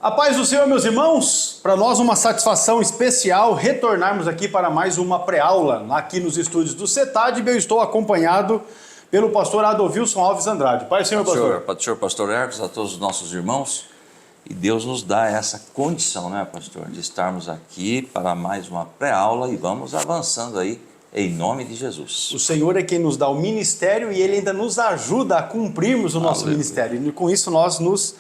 A paz do Senhor, meus irmãos, para nós uma satisfação especial retornarmos aqui para mais uma pré-aula aqui nos estúdios do CETAD. Eu estou acompanhado pelo pastor Adolvilson Alves Andrade. Paz do Senhor, pastor. Pastor Hercos, a todos os nossos irmãos. E Deus nos dá essa condição, né, pastor, de estarmos aqui para mais uma pré-aula e vamos avançando aí em nome de Jesus. O Senhor é quem nos dá o ministério e Ele ainda nos ajuda a cumprirmos o nosso ministério. E com isso nós nos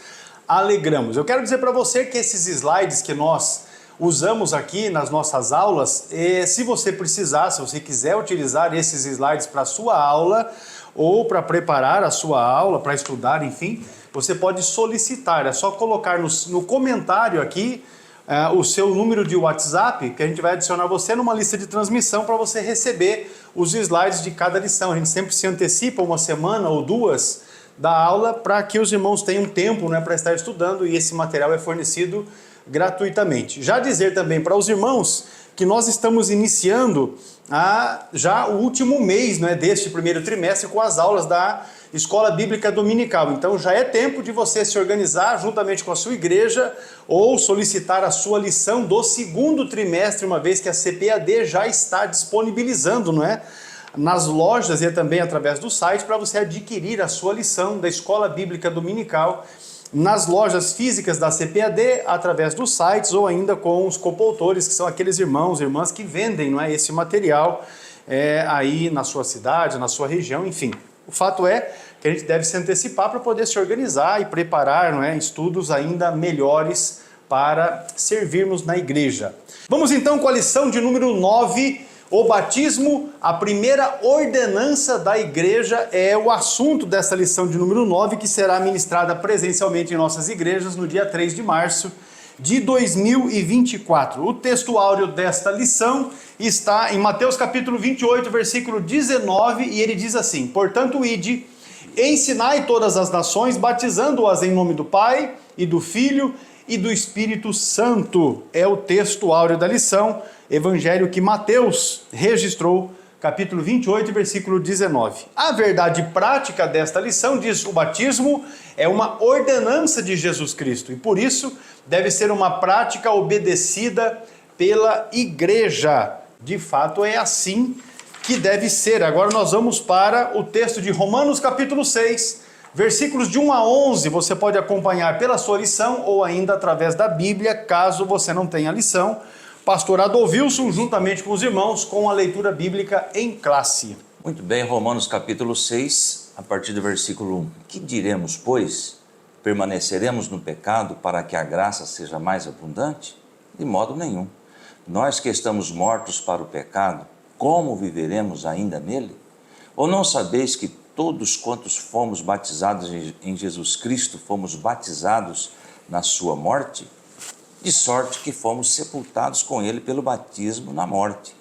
alegramos. Eu quero dizer para você que esses slides que nós usamos aqui nas nossas aulas, se você precisar, se você quiser utilizar esses slides para a sua aula ou para preparar a sua aula, para estudar, enfim, você pode solicitar. É só colocar no comentário aqui o seu número de WhatsApp, que a gente vai adicionar você numa lista de transmissão para você receber os slides de cada lição. A gente sempre se antecipa uma semana ou duas da aula para que os irmãos tenham tempo, né, para estar estudando, e esse material é fornecido gratuitamente. Já dizer também para os irmãos que nós estamos iniciando já o último mês, né, deste primeiro trimestre com as aulas da Escola Bíblica Dominical. Então já é tempo de você se organizar juntamente com a sua igreja ou solicitar a sua lição do segundo trimestre, uma vez que a CPAD já está disponibilizando, não é, nas lojas e também através do site para você adquirir a sua lição da Escola Bíblica Dominical nas lojas físicas da CPAD, através dos sites ou ainda com os copoutores, que são aqueles irmãos e irmãs que vendem, não é, esse material aí na sua cidade, na sua região, enfim. O fato é que a gente deve se antecipar para poder se organizar e preparar, não é, estudos ainda melhores para servirmos na igreja. Vamos então com a lição de número 9, o batismo, a primeira ordenança da igreja, é o assunto dessa lição de número 9, que será ministrada presencialmente em nossas igrejas no dia 3 de março de 2024. O texto áureo desta lição está em Mateus capítulo 28, versículo 19, e ele diz assim: portanto, ide, ensinai todas as nações, batizando-as em nome do Pai, e do Filho, e do Espírito Santo. É o texto áureo da lição, evangelho que Mateus registrou, capítulo 28, versículo 19. A verdade prática desta lição diz: o batismo é uma ordenança de Jesus Cristo e por isso deve ser uma prática obedecida pela igreja. De fato é assim que deve ser. Agora nós vamos para o texto de Romanos capítulo 6, versículos de 1 a 11, você pode acompanhar pela sua lição ou ainda através da Bíblia, caso você não tenha lição. Pastor Adolvilson, juntamente com os irmãos, com a leitura bíblica em classe. Muito bem, Romanos capítulo 6, a partir do versículo 1. Que diremos, pois? Permaneceremos no pecado para que a graça seja mais abundante? De modo nenhum. Nós que estamos mortos para o pecado, como viveremos ainda nele? Ou não sabeis que todos quantos fomos batizados em Jesus Cristo, fomos batizados na sua morte? De sorte que fomos sepultados com ele pelo batismo na morte,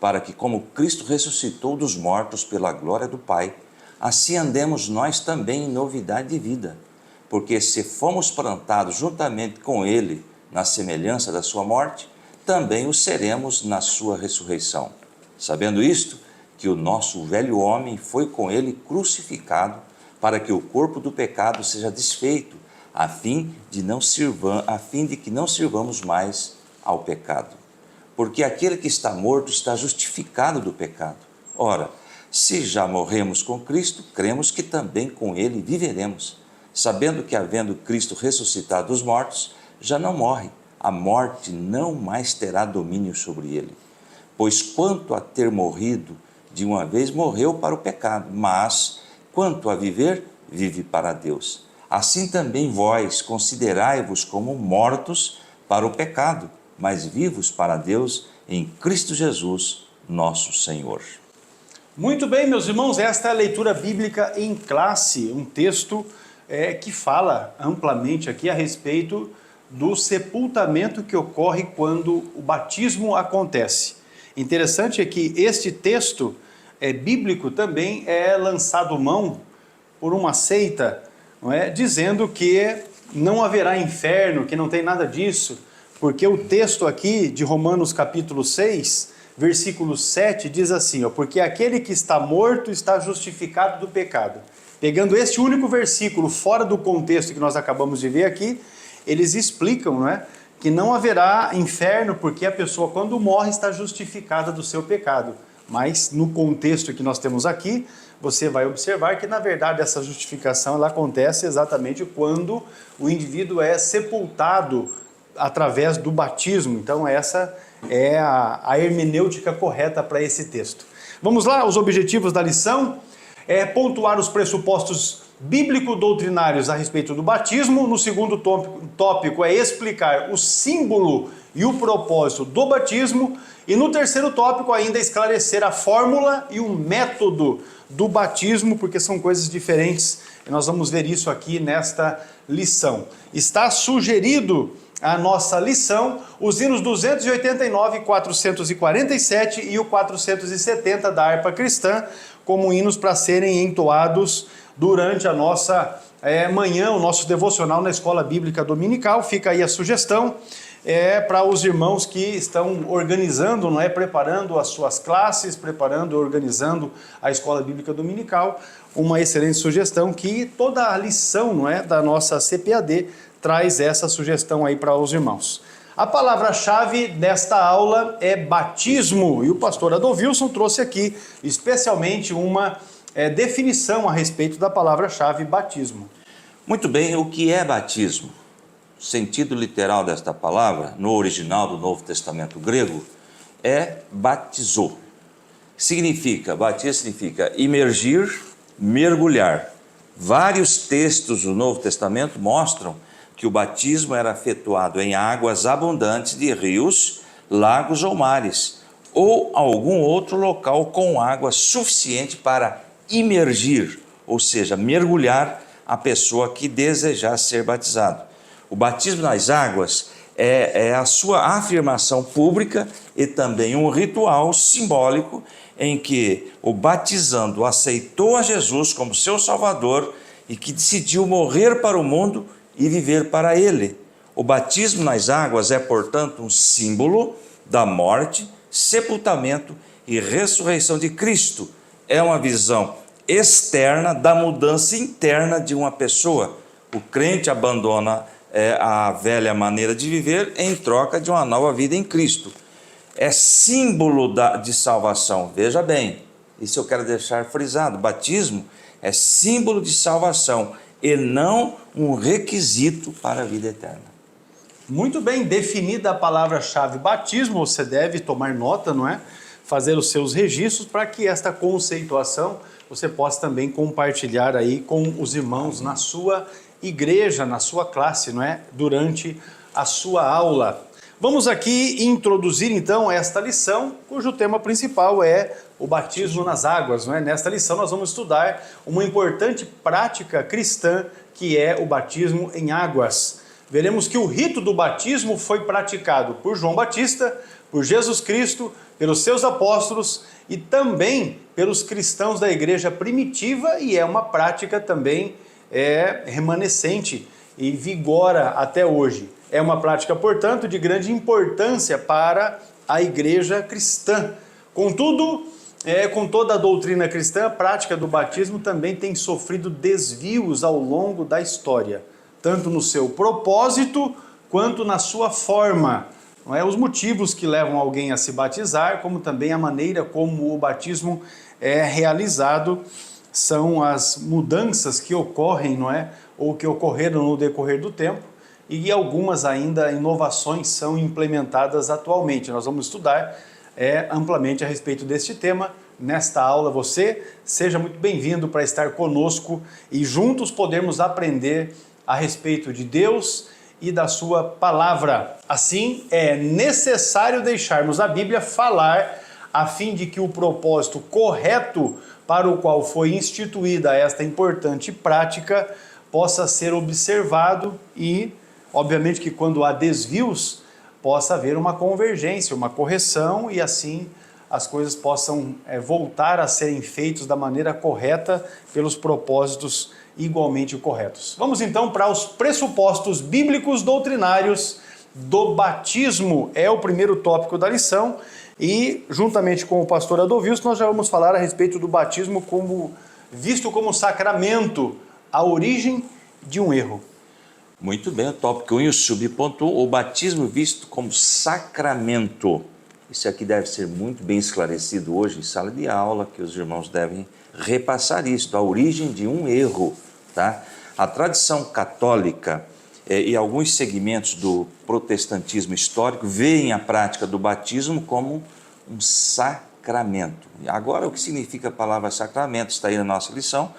para que, como Cristo ressuscitou dos mortos pela glória do Pai, assim andemos nós também em novidade de vida. Porque se fomos plantados juntamente com ele na semelhança da sua morte, também o seremos na sua ressurreição. Sabendo isto, que o nosso velho homem foi com ele crucificado, para que o corpo do pecado seja desfeito, a fim de que não sirvamos mais ao pecado. Porque aquele que está morto está justificado do pecado. Ora, se já morremos com Cristo, cremos que também com ele viveremos, sabendo que, havendo Cristo ressuscitado dos mortos, já não morre, a morte não mais terá domínio sobre ele. Pois quanto a ter morrido, de uma vez morreu para o pecado, mas quanto a viver, vive para Deus. Assim também vós considerai-vos como mortos para o pecado, mas vivos para Deus em Cristo Jesus, nosso Senhor. Muito bem, meus irmãos, esta é a leitura bíblica em classe, um texto que fala amplamente aqui a respeito do sepultamento que ocorre quando o batismo acontece. Interessante é que este texto bíblico também é lançado mão por uma seita, não é? Dizendo que não haverá inferno, que não tem nada disso, porque o texto aqui de Romanos capítulo 6, versículo 7 diz assim, porque aquele que está morto está justificado do pecado. Pegando este único versículo fora do contexto que nós acabamos de ver aqui, eles explicam, não é, que não haverá inferno porque a pessoa, quando morre, está justificada do seu pecado. Mas no contexto que nós temos aqui, você vai observar que, na verdade, essa justificação ela acontece exatamente quando o indivíduo é sepultado através do batismo. Então, essa é a hermenêutica correta para esse texto. Vamos lá, os objetivos da lição é pontuar os pressupostos bíblico-doutrinários a respeito do batismo. No segundo tópico é explicar o símbolo e o propósito do batismo. E no terceiro tópico ainda esclarecer a fórmula e o método do batismo, porque são coisas diferentes. E nós vamos ver isso aqui nesta lição. Está sugerido a nossa lição, os hinos 289, 447 e o 470 da harpa cristã, como hinos para serem entoados durante a nossa manhã, o nosso devocional na Escola Bíblica Dominical. Fica aí a sugestão para os irmãos que estão organizando, não é, preparando as suas classes, preparando e organizando a Escola Bíblica Dominical. Uma excelente sugestão que toda a lição, não é, da nossa CPAD traz essa sugestão aí para os irmãos. A palavra-chave desta aula é batismo, e o pastor Adolvilson trouxe aqui especialmente uma definição a respeito da palavra-chave batismo. Muito bem, o que é batismo? O sentido literal desta palavra, no original do Novo Testamento grego, é batizou. Batismo significa imergir, mergulhar. Vários textos do Novo Testamento mostram que o batismo era efetuado em águas abundantes de rios, lagos ou mares, ou algum outro local com água suficiente para imergir, ou seja, mergulhar a pessoa que desejar ser batizado. O batismo nas águas é a sua afirmação pública e também um ritual simbólico em que o batizando aceitou a Jesus como seu Salvador e que decidiu morrer para o mundo e viver para ele. O batismo nas águas é, portanto, um símbolo da morte, sepultamento e ressurreição de Cristo. É uma visão externa da mudança interna de uma pessoa. O crente abandona a velha maneira de viver em troca de uma nova vida em Cristo. É símbolo de salvação. Veja bem, isso eu quero deixar frisado. Batismo é símbolo de salvação e não um requisito para a vida eterna. Muito bem definida a palavra-chave batismo, você deve tomar nota, não é? Fazer os seus registros para que esta conceituação você possa também compartilhar aí com os irmãos na sua igreja, na sua classe, não é? Durante a sua aula. Vamos aqui introduzir então esta lição, cujo tema principal é o batismo nas águas, não é? Nesta lição nós vamos estudar uma importante prática cristã que é o batismo em águas. Veremos que o rito do batismo foi praticado por João Batista, por Jesus Cristo, pelos seus apóstolos e também pelos cristãos da igreja primitiva, e é uma prática também remanescente e vigora até hoje. É uma prática, portanto, de grande importância para a igreja cristã. Contudo, com toda a doutrina cristã, a prática do batismo também tem sofrido desvios ao longo da história, tanto no seu propósito quanto na sua forma. Não é? Os motivos que levam alguém a se batizar, como também a maneira como o batismo é realizado, são as mudanças que ocorrem, não é? Ou que ocorreram no decorrer do tempo, e algumas ainda inovações são implementadas atualmente. Nós vamos estudar amplamente a respeito deste tema nesta aula. Você seja muito bem-vindo para estar conosco e juntos podermos aprender a respeito de Deus e da sua palavra. Assim, é necessário deixarmos a Bíblia falar a fim de que o propósito correto para o qual foi instituída esta importante prática possa ser observado e, obviamente, que quando há desvios, possa haver uma convergência, uma correção e assim as coisas possam voltar a serem feitas da maneira correta pelos propósitos igualmente corretos. Vamos então para os pressupostos bíblicos doutrinários do batismo. É o primeiro tópico da lição e, juntamente com o pastor Adolvilson, nós já vamos falar a respeito do batismo visto como sacramento, a origem de um erro. Muito bem, o tópico 1 e o subponto 1, o batismo visto como sacramento. Isso aqui deve ser muito bem esclarecido hoje em sala de aula, que os irmãos devem repassar isto, a origem de um erro, tá? A tradição católica e alguns segmentos do protestantismo histórico veem a prática do batismo como um sacramento. Agora, o que significa a palavra sacramento está aí na nossa lição,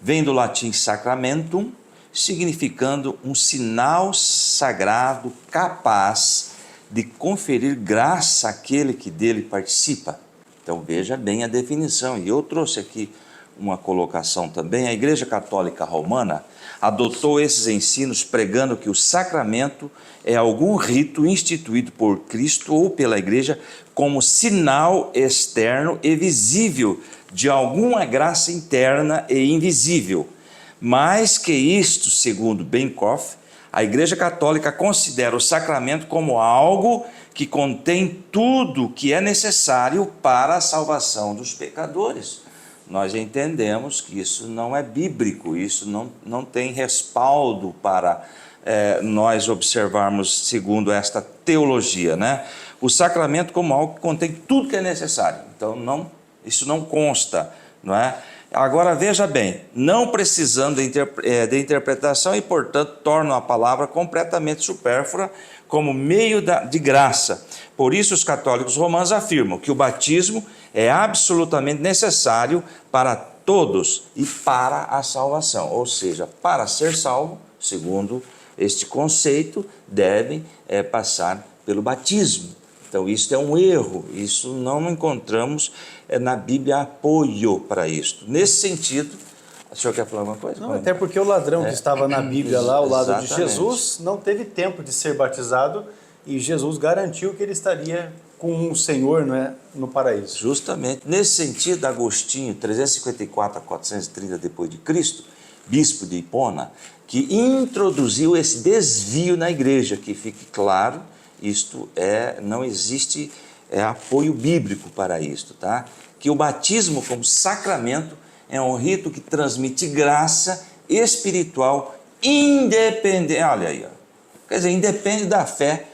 vem do latim sacramentum, significando um sinal sagrado capaz de conferir graça àquele que dele participa. Então veja bem a definição. E eu trouxe aqui uma colocação também. A Igreja Católica Romana adotou esses ensinos pregando que o sacramento é algum rito instituído por Cristo ou pela Igreja como sinal externo e visível de alguma graça interna e invisível. Mais que isto, segundo Benkoff, a Igreja Católica considera o sacramento como algo que contém tudo o que é necessário para a salvação dos pecadores. Nós entendemos que isso não é bíblico, isso não tem respaldo para nós observarmos segundo esta teologia, né? O sacramento como algo que contém tudo que é necessário. Então, isso não consta, não é? Agora veja bem, não precisando de interpretação e, portanto, tornam a palavra completamente supérflua como meio de graça. Por isso, os católicos romanos afirmam que o batismo é absolutamente necessário para todos e para a salvação. Ou seja, para ser salvo, segundo este conceito, devem passar pelo batismo. Então, isso é um erro, isso não encontramos na Bíblia apoio para isto. Nesse sentido, o senhor quer falar alguma coisa? Não, até porque o ladrão que estava na Bíblia lá ao lado de Jesus não teve tempo de ser batizado e Jesus garantiu que ele estaria com o Senhor, não é, no paraíso. Justamente. Nesse sentido, Agostinho, 354 a 430 depois de Cristo, bispo de Hipona, que introduziu esse desvio na igreja, que fique claro, não existe apoio bíblico para isto, tá? Que o batismo como sacramento é um rito que transmite graça espiritual independente, olha aí, ó. Quer dizer, independe da fé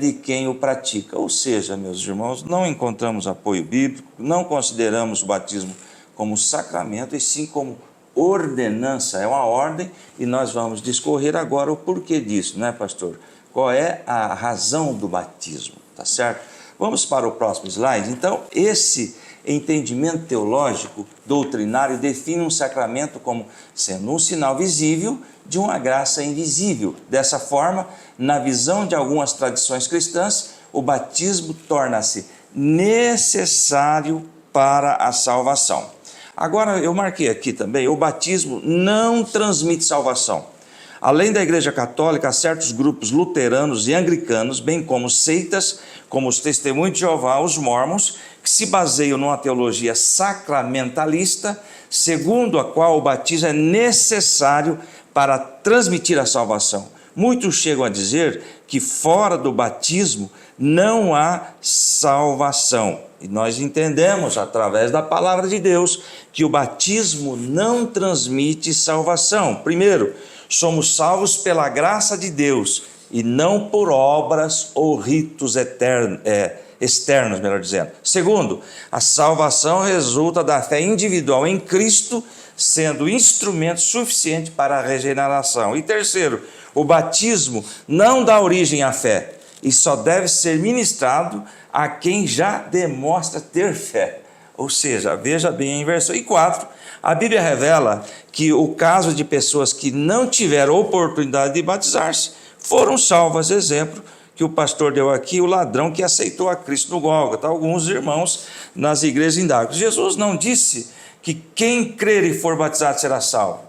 de quem o pratica. Ou seja, meus irmãos, não encontramos apoio bíblico, não consideramos o batismo como sacramento, e sim como ordenança, é uma ordem, e nós vamos discorrer agora o porquê disso, né, pastor? Qual é a razão do batismo, tá certo? Vamos para o próximo slide. Então, esse entendimento teológico, doutrinário, define um sacramento como sendo um sinal visível de uma graça invisível. Dessa forma, na visão de algumas tradições cristãs, o batismo torna-se necessário para a salvação. Agora, eu marquei aqui também, o batismo não transmite salvação. Além da Igreja Católica, há certos grupos luteranos e anglicanos, bem como seitas, como os Testemunhos de Jeová, os Mormons, que se baseiam numa teologia sacramentalista, segundo a qual o batismo é necessário para transmitir a salvação. Muitos chegam a dizer que fora do batismo não há salvação. E nós entendemos, através da palavra de Deus, que o batismo não transmite salvação. Primeiro, somos salvos pela graça de Deus e não por obras ou ritos externos, melhor dizendo. Segundo, a salvação resulta da fé individual em Cristo, sendo instrumento suficiente para a regeneração. E terceiro, o batismo não dá origem à fé e só deve ser ministrado a quem já demonstra ter fé. Ou seja, veja bem a inversão. E quatro, a Bíblia revela que o caso de pessoas que não tiveram oportunidade de batizar-se foram salvas. Exemplo que o pastor deu aqui, o ladrão que aceitou a Cristo no Gólgota. Alguns irmãos nas igrejas indagam. Jesus não disse que quem crer e for batizado será salvo,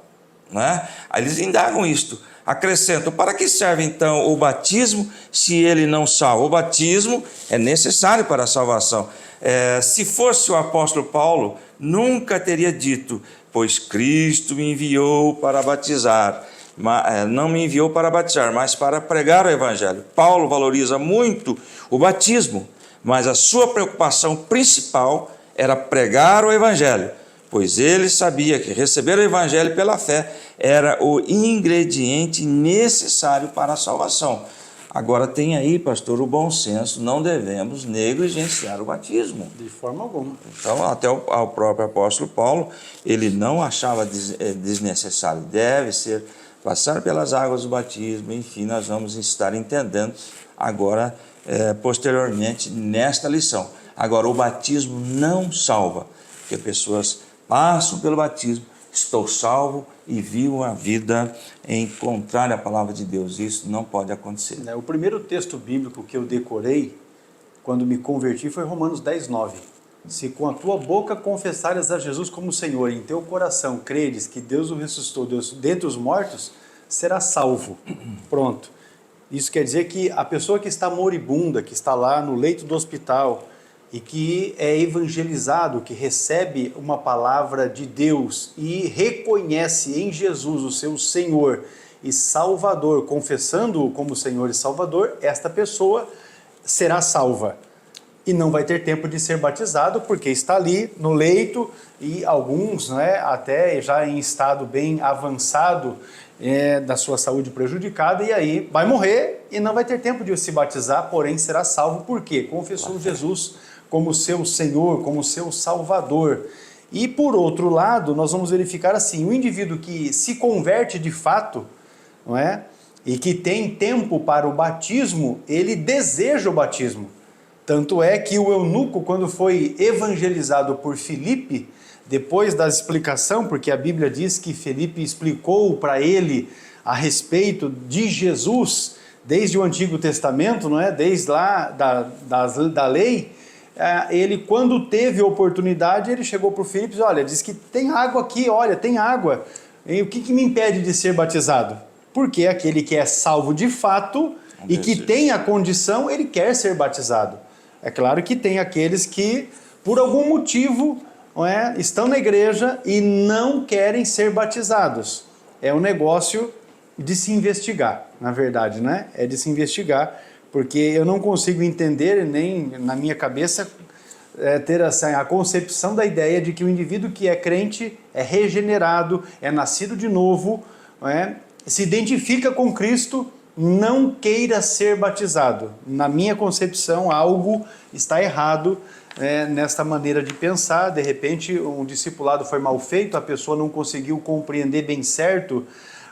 não é? Aí eles indagam isto. Acrescentam, para que serve então o batismo se ele não salva? O batismo é necessário para a salvação. Se fosse o apóstolo Paulo, nunca teria dito, pois Cristo me enviou para batizar. Não me enviou para batizar, mas para pregar o evangelho. Paulo valoriza muito o batismo, mas a sua preocupação principal era pregar o evangelho. pois ele sabia que receber o evangelho pela fé era o ingrediente necessário para a salvação. Agora tem aí, pastor, o bom senso, não devemos negligenciar o batismo. De forma alguma. Então, até o próprio apóstolo Paulo, ele não achava desnecessário, deve ser passar pelas águas do batismo, enfim, nós vamos estar entendendo agora, posteriormente, nesta lição. Agora, o batismo não salva, porque pessoas passam pelo batismo, estou salvo e vivo a vida em contrário à palavra de Deus. Isso não pode acontecer. O primeiro texto bíblico que eu decorei quando me converti foi Romanos 10:9. Se com a tua boca confessares a Jesus como Senhor, em teu coração creres que Deus o ressuscitou dentre os mortos, será salvo. Pronto. Isso quer dizer que a pessoa que está moribunda, que está lá no leito do hospital e que é evangelizado, que recebe uma palavra de Deus e reconhece em Jesus o seu Senhor e Salvador, confessando-o como Senhor e Salvador, esta pessoa será salva. E não vai ter tempo de ser batizado, porque está ali no leito, e alguns, até já em estado bem avançado da sua saúde prejudicada, e aí vai morrer e não vai ter tempo de se batizar, porém será salvo, porque confessou Jesus como seu Senhor, como seu Salvador. E por outro lado, nós vamos verificar assim, o indivíduo que se converte de fato, e que tem tempo para o batismo, ele deseja o batismo. Tanto é que o eunuco, quando foi evangelizado por Filipe, depois da explicação, porque a Bíblia diz que Filipe explicou para ele a respeito de Jesus, desde o Antigo Testamento, desde lá da lei, ele, quando teve oportunidade, ele chegou para o Filipe e disse, olha, diz que tem água aqui, olha, tem água. E o que me impede de ser batizado? Porque aquele que é salvo de fato e que tem a condição, ele quer ser batizado. É claro que tem aqueles que, por algum motivo, estão na igreja e não querem ser batizados. É um negócio de se investigar, na verdade, É de se investigar, porque eu não consigo entender, nem na minha cabeça, ter a concepção da ideia de que o indivíduo que é crente, é regenerado, é nascido de novo, se identifica com Cristo, não queira ser batizado. Na minha concepção, algo está errado nesta maneira de pensar. De repente, um discipulado foi mal feito, a pessoa não conseguiu compreender bem certo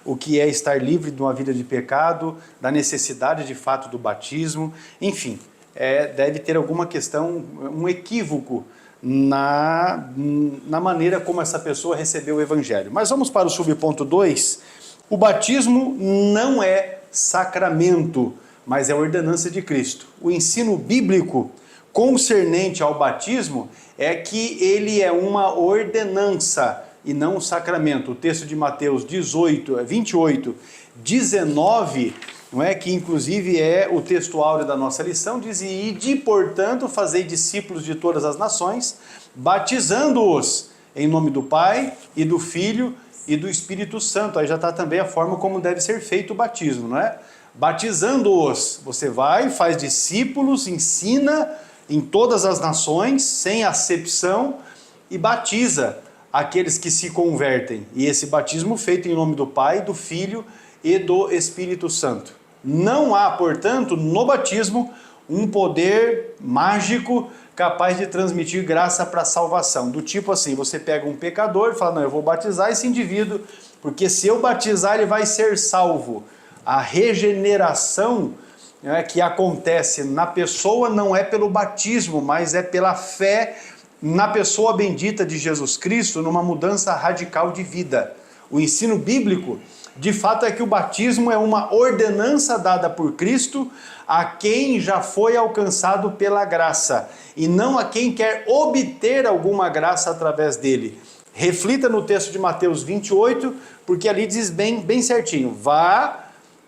o que é estar livre de uma vida de pecado, da necessidade de fato do batismo, enfim, deve ter alguma questão, um equívoco na maneira como essa pessoa recebeu o Evangelho. Mas vamos para o subponto 2. O batismo não é sacramento, mas é ordenança de Cristo. O ensino bíblico concernente ao batismo é que ele é uma ordenança e não um sacramento. O texto de Mateus 28, 19, que inclusive é o texto áureo da nossa lição, diz, ide, portanto, fazei discípulos de todas as nações, batizando-os em nome do Pai e do Filho e do Espírito Santo. Aí já está também a forma como deve ser feito o batismo, Batizando-os, você vai, faz discípulos, ensina em todas as nações, sem acepção, e batiza aqueles que se convertem. E esse batismo feito em nome do Pai, do Filho e do Espírito Santo. Não há, portanto, no batismo, um poder mágico capaz de transmitir graça para a salvação. Do tipo assim, você pega um pecador e fala, não, eu vou batizar esse indivíduo, porque se eu batizar ele vai ser salvo. A regeneração que acontece na pessoa não é pelo batismo, mas é pela fé na pessoa bendita de Jesus Cristo, numa mudança radical de vida. O ensino bíblico, de fato, é que o batismo é uma ordenança dada por Cristo a quem já foi alcançado pela graça, e não a quem quer obter alguma graça através dele. Reflita no texto de Mateus 28, porque ali diz bem certinho, vá,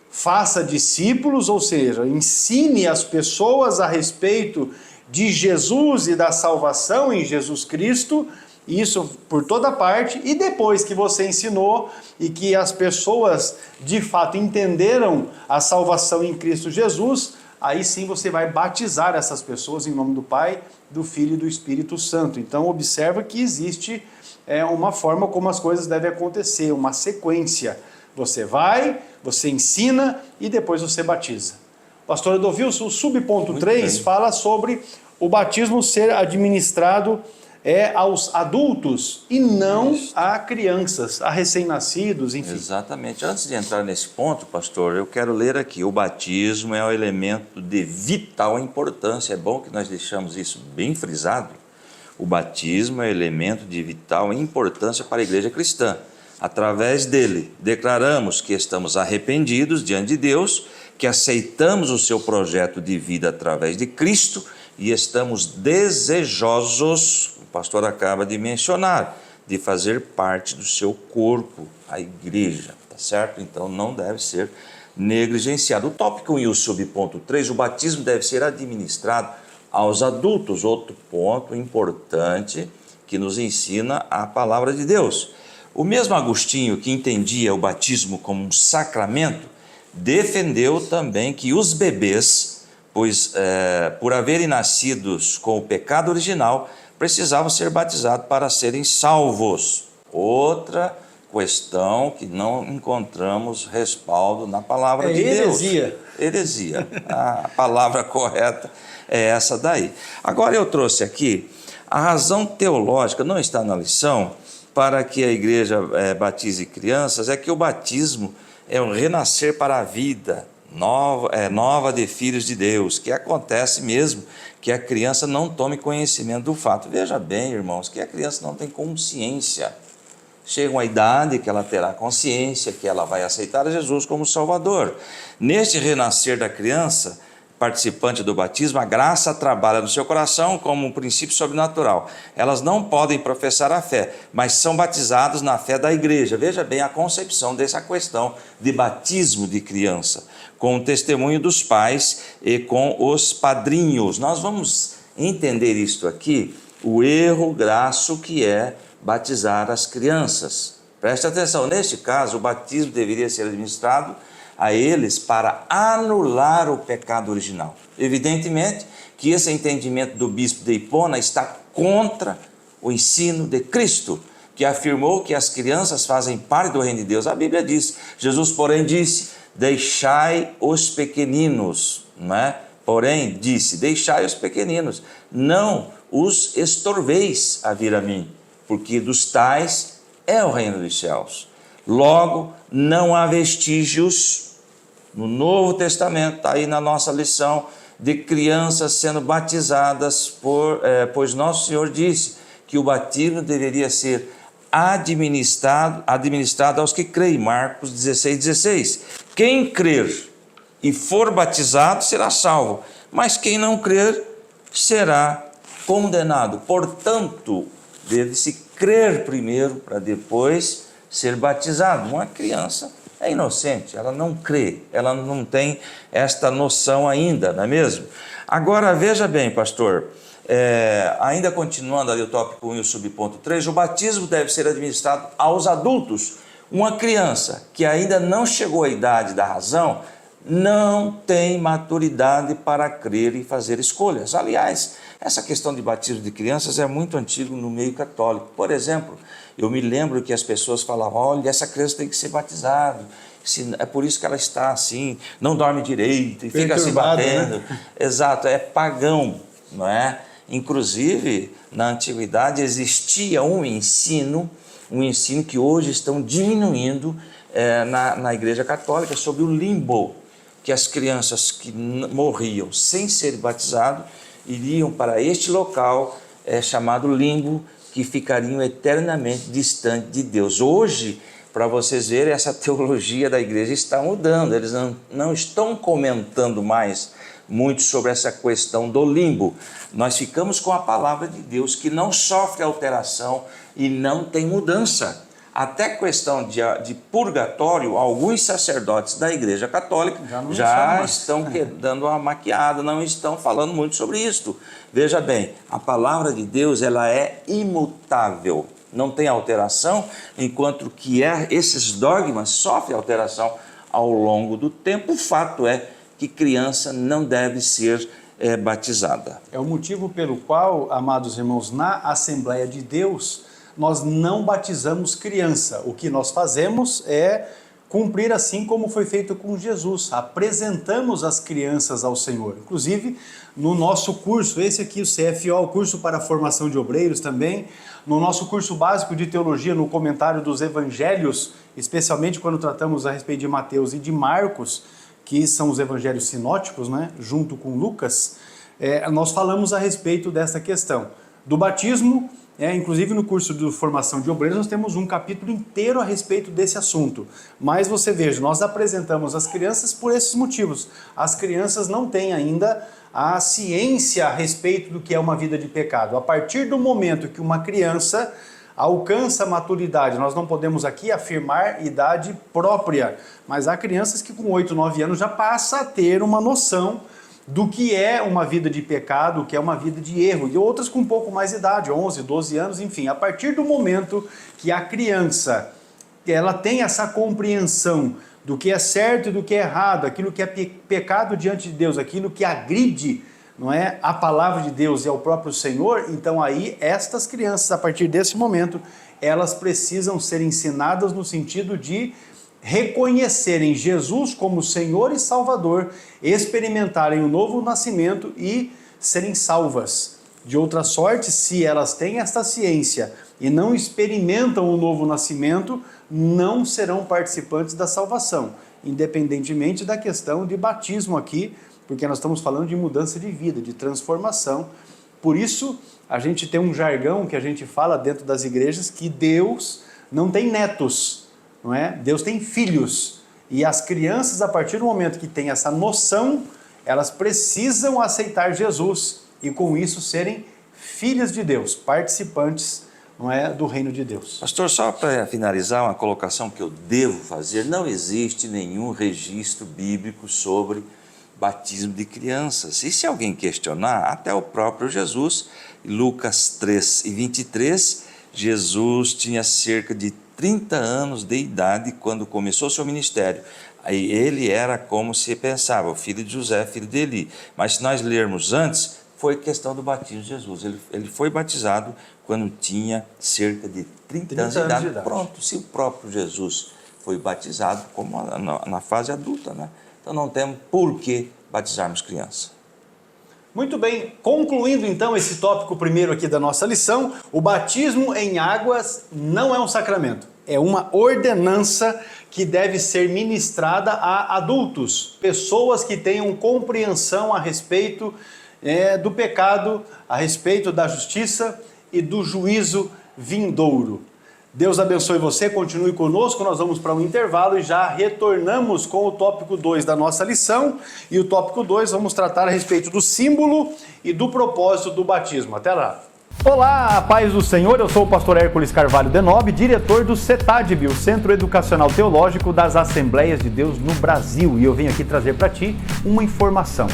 faça discípulos, ou seja, ensine as pessoas a respeito de Jesus e da salvação em Jesus Cristo, isso por toda parte, e depois que você ensinou e que as pessoas de fato entenderam a salvação em Cristo Jesus, aí sim você vai batizar essas pessoas em nome do Pai, do Filho e do Espírito Santo. Então observa que existe uma forma como as coisas devem acontecer, uma sequência. Você vai, você ensina e depois você batiza. Pastor Edovilson, o subponto 3 fala sobre o batismo ser administrado aos adultos e não a crianças, a recém-nascidos, enfim. Exatamente. Antes de entrar nesse ponto, pastor, eu quero ler aqui. O batismo é um elemento de vital importância. É bom que nós deixamos isso bem frisado. O batismo é um elemento de vital importância para a igreja cristã. Através dele, declaramos que estamos arrependidos diante de Deus, que aceitamos o seu projeto de vida através de Cristo e estamos desejosos, o pastor acaba de mencionar, de fazer parte do seu corpo, a igreja, tá certo? Então não deve ser negligenciado. O tópico 1 e o subponto 3, o batismo deve ser administrado aos adultos, outro ponto importante que nos ensina a palavra de Deus. O mesmo Agostinho, que entendia o batismo como um sacramento, defendeu também que os bebês, pois por haverem nascidos com o pecado original, precisavam ser batizados para serem salvos. Outra questão que não encontramos respaldo na palavra de Deus. Heresia. A palavra correta é essa daí. Agora eu trouxe aqui, a razão teológica, não está na lição, para que a igreja batize crianças, é que o batismo é um renascer para a vida nova de filhos de Deus, que acontece mesmo que a criança não tome conhecimento do fato. Veja bem, irmãos, que a criança não tem consciência. Chega uma idade que ela terá consciência, que ela vai aceitar Jesus como Salvador. Neste renascer da criança, participante do batismo, a graça trabalha no seu coração como um princípio sobrenatural. Elas não podem professar a fé, mas são batizados na fé da igreja. Veja bem a concepção dessa questão de batismo de criança, com o testemunho dos pais e com os padrinhos. Nós vamos entender isto aqui, o erro grasso que é batizar as crianças. Preste atenção, neste caso, o batismo deveria ser administrado a eles para anular o pecado original. Evidentemente que esse entendimento do bispo de Hipona está contra o ensino de Cristo, que afirmou que as crianças fazem parte do reino de Deus. A Bíblia diz, Jesus porém disse, deixai os pequeninos, não é? Porém disse, deixai os pequeninos, não os estorveis a vir a mim, porque dos tais é o reino dos céus. Logo, não há vestígios no Novo Testamento, está aí na nossa lição, de crianças sendo batizadas, pois nosso Senhor disse que o batismo deveria ser administrado aos que creem. Marcos 16:16. Quem crer e for batizado será salvo, mas quem não crer será condenado. Portanto, deve-se crer primeiro para depois ser batizado. Uma criança é inocente, ela não crê, ela não tem esta noção ainda, não é mesmo? Agora, veja bem, pastor, ainda continuando ali o tópico 1 e o subponto 3, o batismo deve ser administrado aos adultos. Uma criança que ainda não chegou à idade da razão, não tem maturidade para crer e fazer escolhas. Aliás, essa questão de batismo de crianças é muito antigo no meio católico. Por exemplo, eu me lembro que as pessoas falavam, olha, essa criança tem que ser batizada, é por isso que ela está assim, não dorme direito e fica se batendo. Né? Exato, é pagão, não é? Inclusive, na antiguidade existia um ensino que hoje estão diminuindo na Igreja Católica sobre o limbo, que as crianças que morriam sem ser batizadas iriam para este local chamado limbo, que ficariam eternamente distantes de Deus. Hoje, para vocês verem, essa teologia da igreja está mudando, eles não estão comentando mais muito sobre essa questão do limbo. Nós ficamos com a palavra de Deus, que não sofre alteração e não tem mudança. Até questão de purgatório, alguns sacerdotes da Igreja Católica já estão dando uma maquiada, não estão falando muito sobre isto. Veja bem, a palavra de Deus ela é imutável, não tem alteração, enquanto que esses dogmas sofrem alteração ao longo do tempo. O fato é que criança não deve ser batizada. É o motivo pelo qual, amados irmãos, na Assembleia de Deus, nós não batizamos criança. O que nós fazemos é cumprir assim como foi feito com Jesus. Apresentamos as crianças ao Senhor. Inclusive, no nosso curso, esse aqui, o CFO, o curso para a formação de obreiros também, no nosso curso básico de teologia, no comentário dos evangelhos, especialmente quando tratamos a respeito de Mateus e de Marcos, que são os evangelhos sinóticos, né, junto com Lucas, nós falamos a respeito dessa questão do batismo. Inclusive no curso de formação de obreiros nós temos um capítulo inteiro a respeito desse assunto. Mas você veja, nós apresentamos as crianças por esses motivos. As crianças não têm ainda a ciência a respeito do que é uma vida de pecado. A partir do momento que uma criança alcança a maturidade, nós não podemos aqui afirmar idade própria, mas há crianças que com 8, 9 anos já passam a ter uma noção do que é uma vida de pecado, o que é uma vida de erro, e outras com um pouco mais de idade, 11, 12 anos, enfim. A partir do momento que a criança ela tem essa compreensão do que é certo e do que é errado, aquilo que é pecado diante de Deus, aquilo que agride, não é, a palavra de Deus e ao próprio Senhor, então aí estas crianças, a partir desse momento, elas precisam ser ensinadas no sentido de reconhecerem Jesus como Senhor e Salvador, experimentarem o novo nascimento e serem salvas. De outra sorte, se elas têm esta ciência e não experimentam o novo nascimento, não serão participantes da salvação, independentemente da questão de batismo aqui, porque nós estamos falando de mudança de vida, de transformação. Por isso, a gente tem um jargão que a gente fala dentro das igrejas que Deus não tem netos, não é? Deus tem filhos, e as crianças, a partir do momento que têm essa noção, elas precisam aceitar Jesus e com isso serem filhas de Deus, participantes, não é, do reino de Deus. Pastor, só para finalizar, uma colocação que eu devo fazer: não existe nenhum registro bíblico sobre batismo de crianças. E se alguém questionar, até o próprio Jesus, Lucas 3:23, Jesus tinha cerca de 30 anos de idade quando começou seu ministério. Aí ele era como se pensava, o filho de José, filho de Eli. Mas se nós lermos antes, foi questão do batismo de Jesus. Ele foi batizado quando tinha cerca de 30 anos de idade. Pronto, se o próprio Jesus foi batizado como na fase adulta, né? Então não temos por que batizarmos criança. Muito bem, concluindo então esse tópico primeiro aqui da nossa lição, o batismo em águas não é um sacramento, é uma ordenança que deve ser ministrada a adultos, pessoas que tenham compreensão a respeito do pecado, a respeito da justiça e do juízo vindouro. Deus abençoe você, continue conosco, nós vamos para um intervalo e já retornamos com o tópico 2 da nossa lição. E o tópico 2 vamos tratar a respeito do símbolo e do propósito do batismo. Até lá! Olá, paz do Senhor, eu sou o pastor Hércules Carvalho Denobe, diretor do CETADB, o Centro Educacional Teológico das Assembleias de Deus no Brasil. E eu venho aqui trazer para ti uma informação.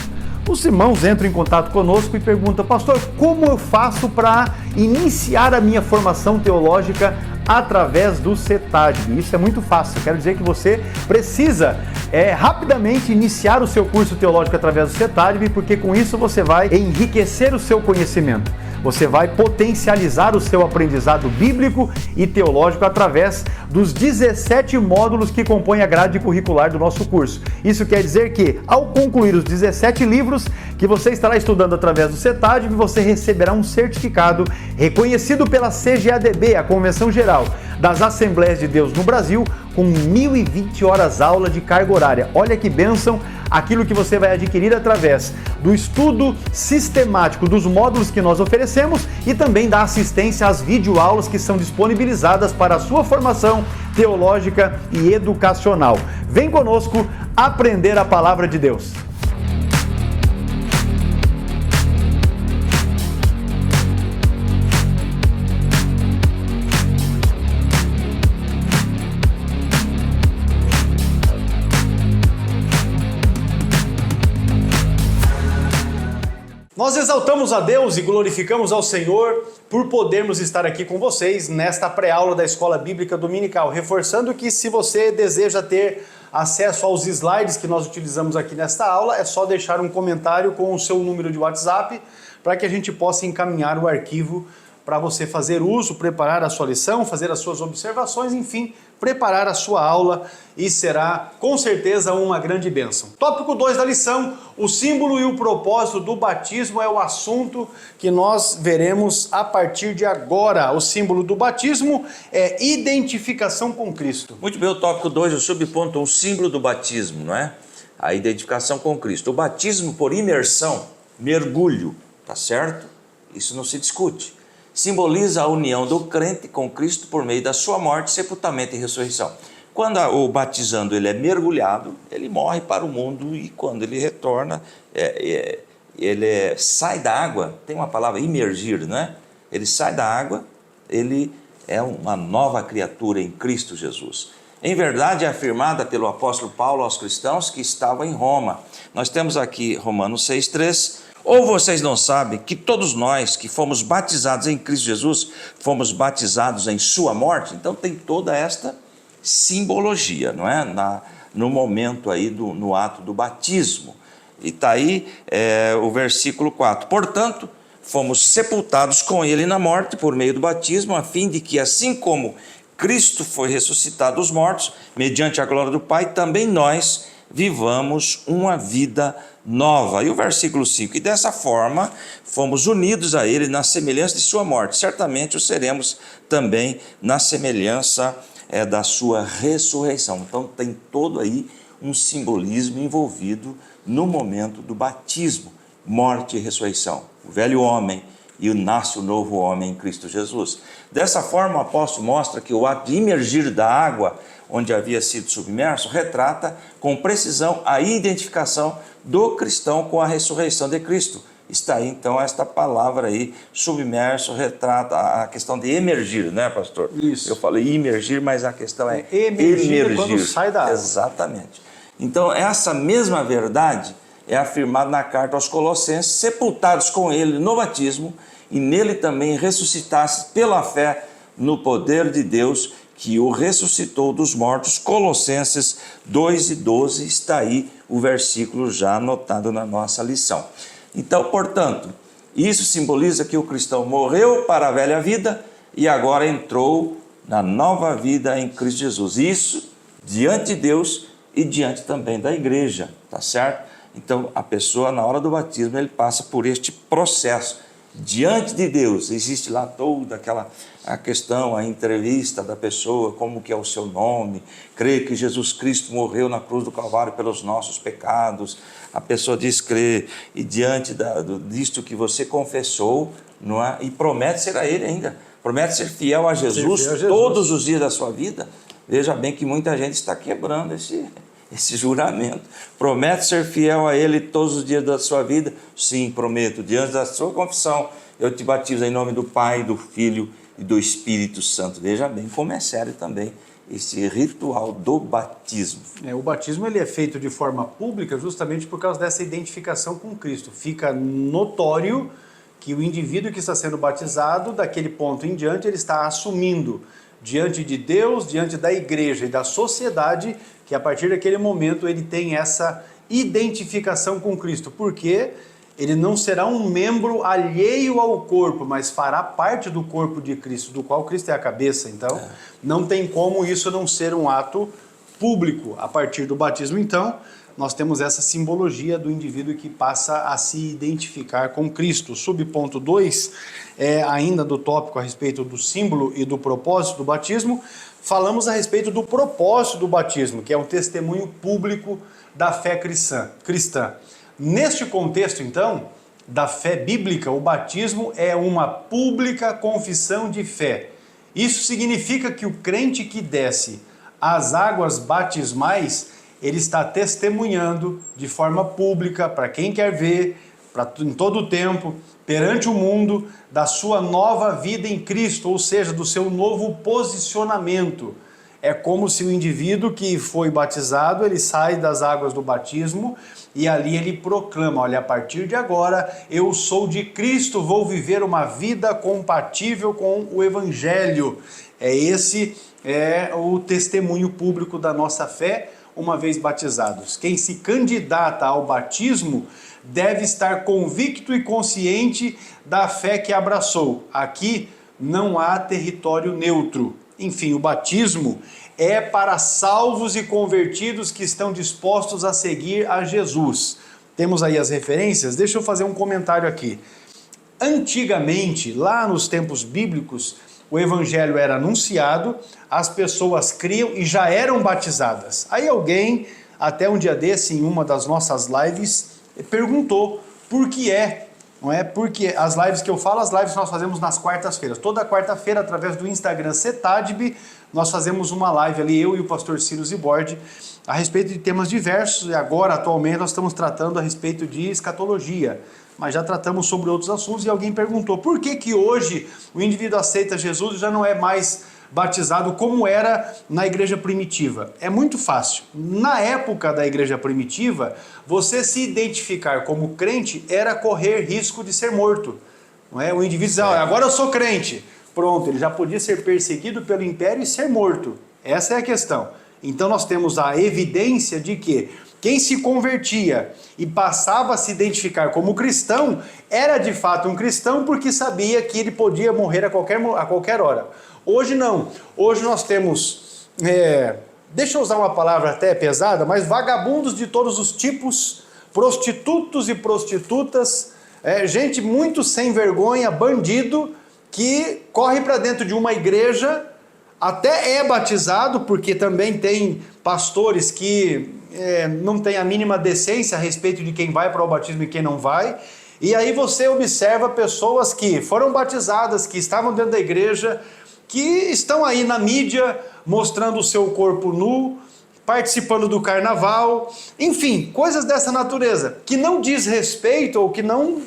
Os irmãos entram em contato conosco e perguntam: pastor, como eu faço para iniciar a minha formação teológica através do CETADB? Isso é muito fácil. Quero dizer que você precisa rapidamente iniciar o seu curso teológico através do CETADB, porque com isso você vai enriquecer o seu conhecimento. Você vai potencializar o seu aprendizado bíblico e teológico através dos 17 módulos que compõem a grade curricular do nosso curso. Isso quer dizer que, ao concluir os 17 livros que você estará estudando através do CETADB, você receberá um certificado reconhecido pela CGADB, a Convenção Geral das Assembleias de Deus no Brasil, com 1.020 horas aula de carga horária. Olha que bênção aquilo que você vai adquirir através do estudo sistemático dos módulos que nós oferecemos e também da assistência às videoaulas que são disponibilizadas para a sua formação teológica e educacional. Vem conosco aprender a palavra de Deus. Nós exaltamos a Deus e glorificamos ao Senhor por podermos estar aqui com vocês nesta pré-aula da Escola Bíblica Dominical, reforçando que se você deseja ter acesso aos slides que nós utilizamos aqui nesta aula, é só deixar um comentário com o seu número de WhatsApp para que a gente possa encaminhar o arquivo para você fazer uso, preparar a sua lição, fazer as suas observações, enfim, preparar a sua aula e será com certeza uma grande bênção. Tópico 2 da lição, o símbolo e o propósito do batismo é o assunto que nós veremos a partir de agora. O símbolo do batismo é identificação com Cristo. Muito bem, o tópico 2, o subponto 1, o símbolo do batismo, não é? A identificação com Cristo. O batismo por imersão, mergulho, tá certo? Isso não se discute. Simboliza a união do crente com Cristo por meio da sua morte, sepultamento e ressurreição. Quando o batizando ele é mergulhado, ele morre para o mundo e quando ele retorna, ele sai da água, tem uma palavra imergir, não é? Ele sai da água, ele é uma nova criatura em Cristo Jesus. Em verdade, é afirmada pelo apóstolo Paulo aos cristãos que estavam em Roma. Nós temos aqui Romanos 6,3. Ou vocês não sabem que todos nós que fomos batizados em Cristo Jesus, fomos batizados em sua morte? Então tem toda esta simbologia, não é? No momento aí, no ato do batismo. E está aí o versículo 4. Portanto, fomos sepultados com ele na morte por meio do batismo, a fim de que assim como Cristo foi ressuscitado dos mortos, mediante a glória do Pai, também nós vivamos uma vida nova. E o versículo 5, e dessa forma fomos unidos a ele na semelhança de sua morte, certamente o seremos também na semelhança da sua ressurreição. Então tem todo aí um simbolismo envolvido no momento do batismo, morte e ressurreição. O velho homem e nasce o novo homem em Cristo Jesus. Dessa forma o apóstolo mostra que o ato de imergir da água onde havia sido submerso, retrata com precisão a identificação do cristão com a ressurreição de Cristo. Está aí, então, esta palavra aí, submerso, retrata a questão de emergir, né, pastor? Isso. Eu falei imergir, mas a questão é emergir quando sai da água. Exatamente. Então, essa mesma verdade é afirmada na carta aos Colossenses, sepultados com ele no batismo, e nele também ressuscitasse pela fé no poder de Deus, que o ressuscitou dos mortos. Colossenses 2:12, está aí o versículo já anotado na nossa lição. Então, portanto, isso simboliza que o cristão morreu para a velha vida e agora entrou na nova vida em Cristo Jesus. Isso diante de Deus e diante também da igreja, tá certo? Então, a pessoa, na hora do batismo, ele passa por este processo. Diante de Deus, existe lá toda a questão, a entrevista da pessoa, como que é o seu nome, crer que Jesus Cristo morreu na cruz do Calvário pelos nossos pecados. A pessoa diz crer, e diante disto que você confessou, não é? E promete ser a Ele ainda, promete ser fiel a Jesus todos os dias da sua vida. Veja bem que muita gente está quebrando esse juramento. Promete ser fiel a Ele todos os dias da sua vida? Sim, prometo. Diante da sua confissão, eu te batizo em nome do Pai, do Filho e do Espírito Santo. Veja bem como é sério também esse ritual do batismo. O batismo ele é feito de forma pública justamente por causa dessa identificação com Cristo. Fica notório que o indivíduo que está sendo batizado, daquele ponto em diante, ele está assumindo diante de Deus, diante da igreja e da sociedade, que a partir daquele momento ele tem essa identificação com Cristo, porque ele não será um membro alheio ao corpo, mas fará parte do corpo de Cristo, do qual Cristo é a cabeça. Então, não tem como isso não ser um ato público a partir do batismo. Então, nós temos essa simbologia do indivíduo que passa a se identificar com Cristo. Subponto 2, ainda do tópico a respeito do símbolo e do propósito do batismo, falamos a respeito do propósito do batismo, que é um testemunho público da fé cristã. Neste contexto, então, da fé bíblica, o batismo é uma pública confissão de fé. Isso significa que o crente que desce às águas batismais, ele está testemunhando de forma pública, para quem quer ver, em todo o tempo, perante o mundo, da sua nova vida em Cristo, ou seja, do seu novo posicionamento. É como se o indivíduo que foi batizado, ele sai das águas do batismo e ali ele proclama, olha, a partir de agora eu sou de Cristo, vou viver uma vida compatível com o Evangelho. Esse é o testemunho público da nossa fé, uma vez batizados. Quem se candidata ao batismo deve estar convicto e consciente da fé que abraçou. Aqui não há território neutro. Enfim, o batismo é para salvos e convertidos que estão dispostos a seguir a Jesus. Temos aí as referências? Deixa eu fazer um comentário aqui. Antigamente, lá nos tempos bíblicos, o evangelho era anunciado, as pessoas criam e já eram batizadas. Aí alguém, até um dia desse, em uma das nossas lives, perguntou por que é, não é? Porque as lives que eu falo, as lives nós fazemos nas quartas-feiras. Toda quarta-feira, através do Instagram Cetadb, nós fazemos uma live ali, eu e o pastor Ciro Zibordi, a respeito de temas diversos, e agora, atualmente, nós estamos tratando a respeito de escatologia, mas já tratamos sobre outros assuntos, e alguém perguntou, por que que hoje o indivíduo aceita Jesus e já não é mais batizado como era na igreja primitiva? É muito fácil. Na época da igreja primitiva, você se identificar como crente era correr risco de ser morto. Não é? O indivíduo dizia, agora eu sou crente. Pronto, ele já podia ser perseguido pelo império e ser morto. Essa é a questão. Então nós temos a evidência de que quem se convertia e passava a se identificar como cristão era de fato um cristão porque sabia que ele podia morrer a qualquer hora. Hoje não. Hoje nós temos, deixa eu usar uma palavra até pesada, mas vagabundos de todos os tipos, prostitutos e prostitutas, gente muito sem vergonha, bandido, que corre para dentro de uma igreja, até é batizado, porque também tem pastores que não têm a mínima decência a respeito de quem vai para o batismo e quem não vai. E aí você observa pessoas que foram batizadas, que estavam dentro da igreja, que estão aí na mídia mostrando o seu corpo nu, participando do carnaval, enfim, coisas dessa natureza, que não diz respeito ou que não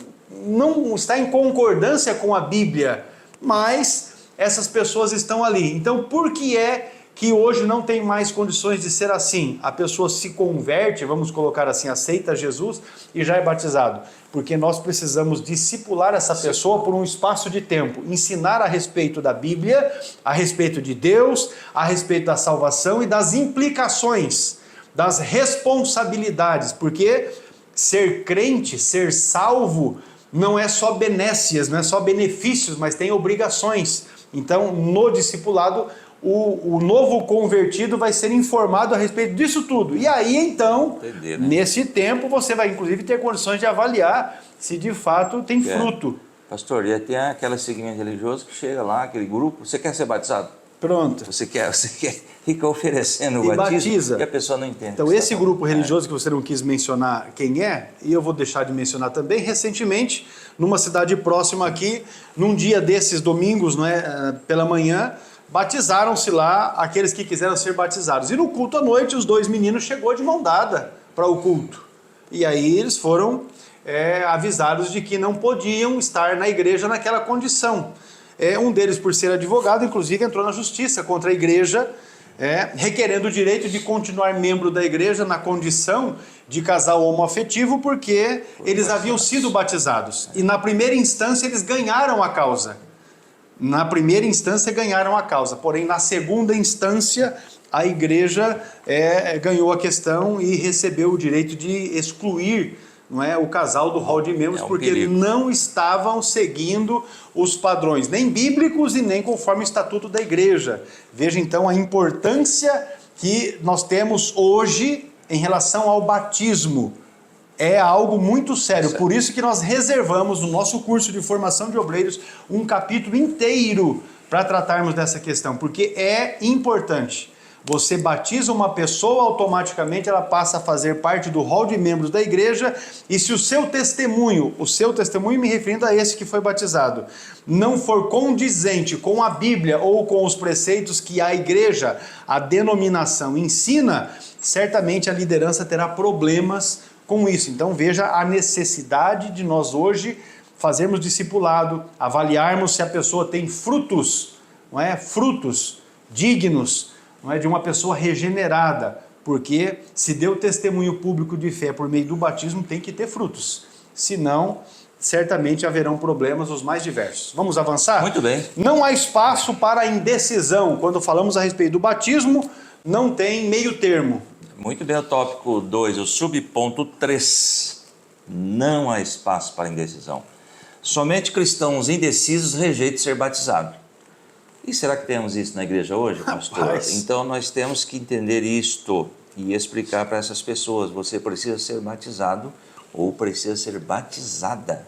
está em concordância com a Bíblia, mas essas pessoas estão ali. Então, por que é que hoje não tem mais condições de ser assim? A pessoa se converte, vamos colocar assim, aceita Jesus e já é batizado. Porque nós precisamos discipular essa pessoa por um espaço de tempo, ensinar a respeito da Bíblia, a respeito de Deus, a respeito da salvação e das implicações, das responsabilidades, porque ser crente, ser salvo, não é só benécias, não é só benefícios, mas tem obrigações. Então, no discipulado, o novo convertido vai ser informado a respeito disso tudo. E aí, então, nesse tempo, você vai, inclusive, ter condições de avaliar se de fato tem fruto. Pastor, e tem aquele segmento religioso que chega lá, aquele grupo, você quer ser batizado? Pronto. Você quer, fica oferecendo o batismo batiza. E a pessoa não entende. Então, esse grupo religioso que você não quis mencionar quem é, e eu vou deixar de mencionar também, recentemente, numa cidade próxima aqui, num dia desses domingos, não é, pela manhã, batizaram-se lá aqueles que quiseram ser batizados. E no culto à noite, os dois meninos chegou de mão dada para o culto. E aí eles foram avisados de que não podiam estar na igreja naquela condição. Um deles, por ser advogado, inclusive entrou na justiça contra a igreja, requerendo o direito de continuar membro da igreja na condição de casal homoafetivo, porque eles haviam sido batizados. E na primeira instância eles ganharam a causa. Na primeira instância ganharam a causa, porém na segunda instância a igreja ganhou a questão e recebeu o direito de excluir, não é, o casal do hall de membros, porque perigo. Não estavam seguindo os padrões, nem bíblicos e nem conforme o estatuto da igreja. Veja então a importância que nós temos hoje em relação ao batismo. É algo muito sério, por isso que nós reservamos no nosso curso de formação de obreiros um capítulo inteiro para tratarmos dessa questão, porque é importante. Você batiza uma pessoa, automaticamente ela passa a fazer parte do hall de membros da igreja, e se o seu testemunho me referindo a esse que foi batizado, não for condizente com a Bíblia ou com os preceitos que a igreja, a denominação ensina, certamente a liderança terá problemas com isso. Então veja a necessidade de nós hoje fazermos discipulado, avaliarmos se a pessoa tem frutos, não é? Frutos dignos, não é, de uma pessoa regenerada, porque se deu testemunho público de fé por meio do batismo, tem que ter frutos. Senão, certamente haverão problemas os mais diversos. Vamos avançar? Muito bem. Não há espaço para a indecisão. Quando falamos a respeito do batismo, não tem meio termo. Muito bem, o tópico 2, o subponto 3. Não há espaço para indecisão. Somente cristãos indecisos rejeitam ser batizados. E será que temos isso na igreja hoje, pastor? Rapaz. Então nós temos que entender isto e explicar para essas pessoas: você precisa ser batizado ou precisa ser batizada.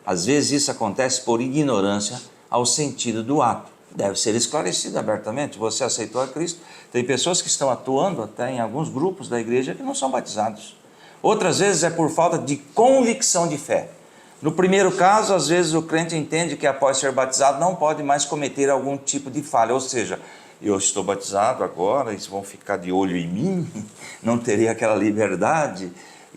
Às vezes isso acontece por ignorância ao sentido do ato. Deve ser esclarecido abertamente. Você aceitou a Cristo. Tem pessoas que estão atuando até em alguns grupos da igreja que não são batizados. Outras vezes é por falta de convicção de fé. No primeiro caso, às vezes o crente entende que após ser batizado não pode mais cometer algum tipo de falha. Ou seja, eu estou batizado agora, eles vão ficar de olho em mim, não terei aquela liberdade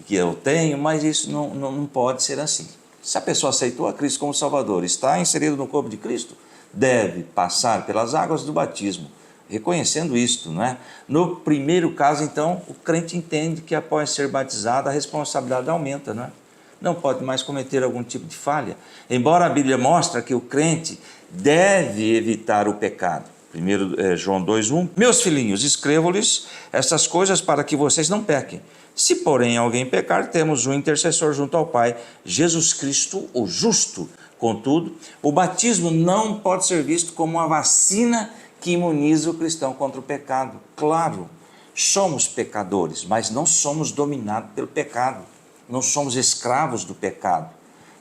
que eu tenho, mas isso não pode ser assim. Se a pessoa aceitou a Cristo como Salvador, está inserido no corpo de Cristo, deve passar pelas águas do batismo, reconhecendo isto, não é? No primeiro caso, então, o crente entende que após ser batizado, a responsabilidade aumenta, não é? Não pode mais cometer algum tipo de falha. Embora a Bíblia mostre que o crente deve evitar o pecado. 1 João 2,1: Meus filhinhos, escrevo-lhes estas coisas para que vocês não pequem. Se, porém, alguém pecar, temos um intercessor junto ao Pai, Jesus Cristo, o justo. Contudo, o batismo não pode ser visto como uma vacina que imuniza o cristão contra o pecado. Claro, somos pecadores, mas não somos dominados pelo pecado. Não somos escravos do pecado.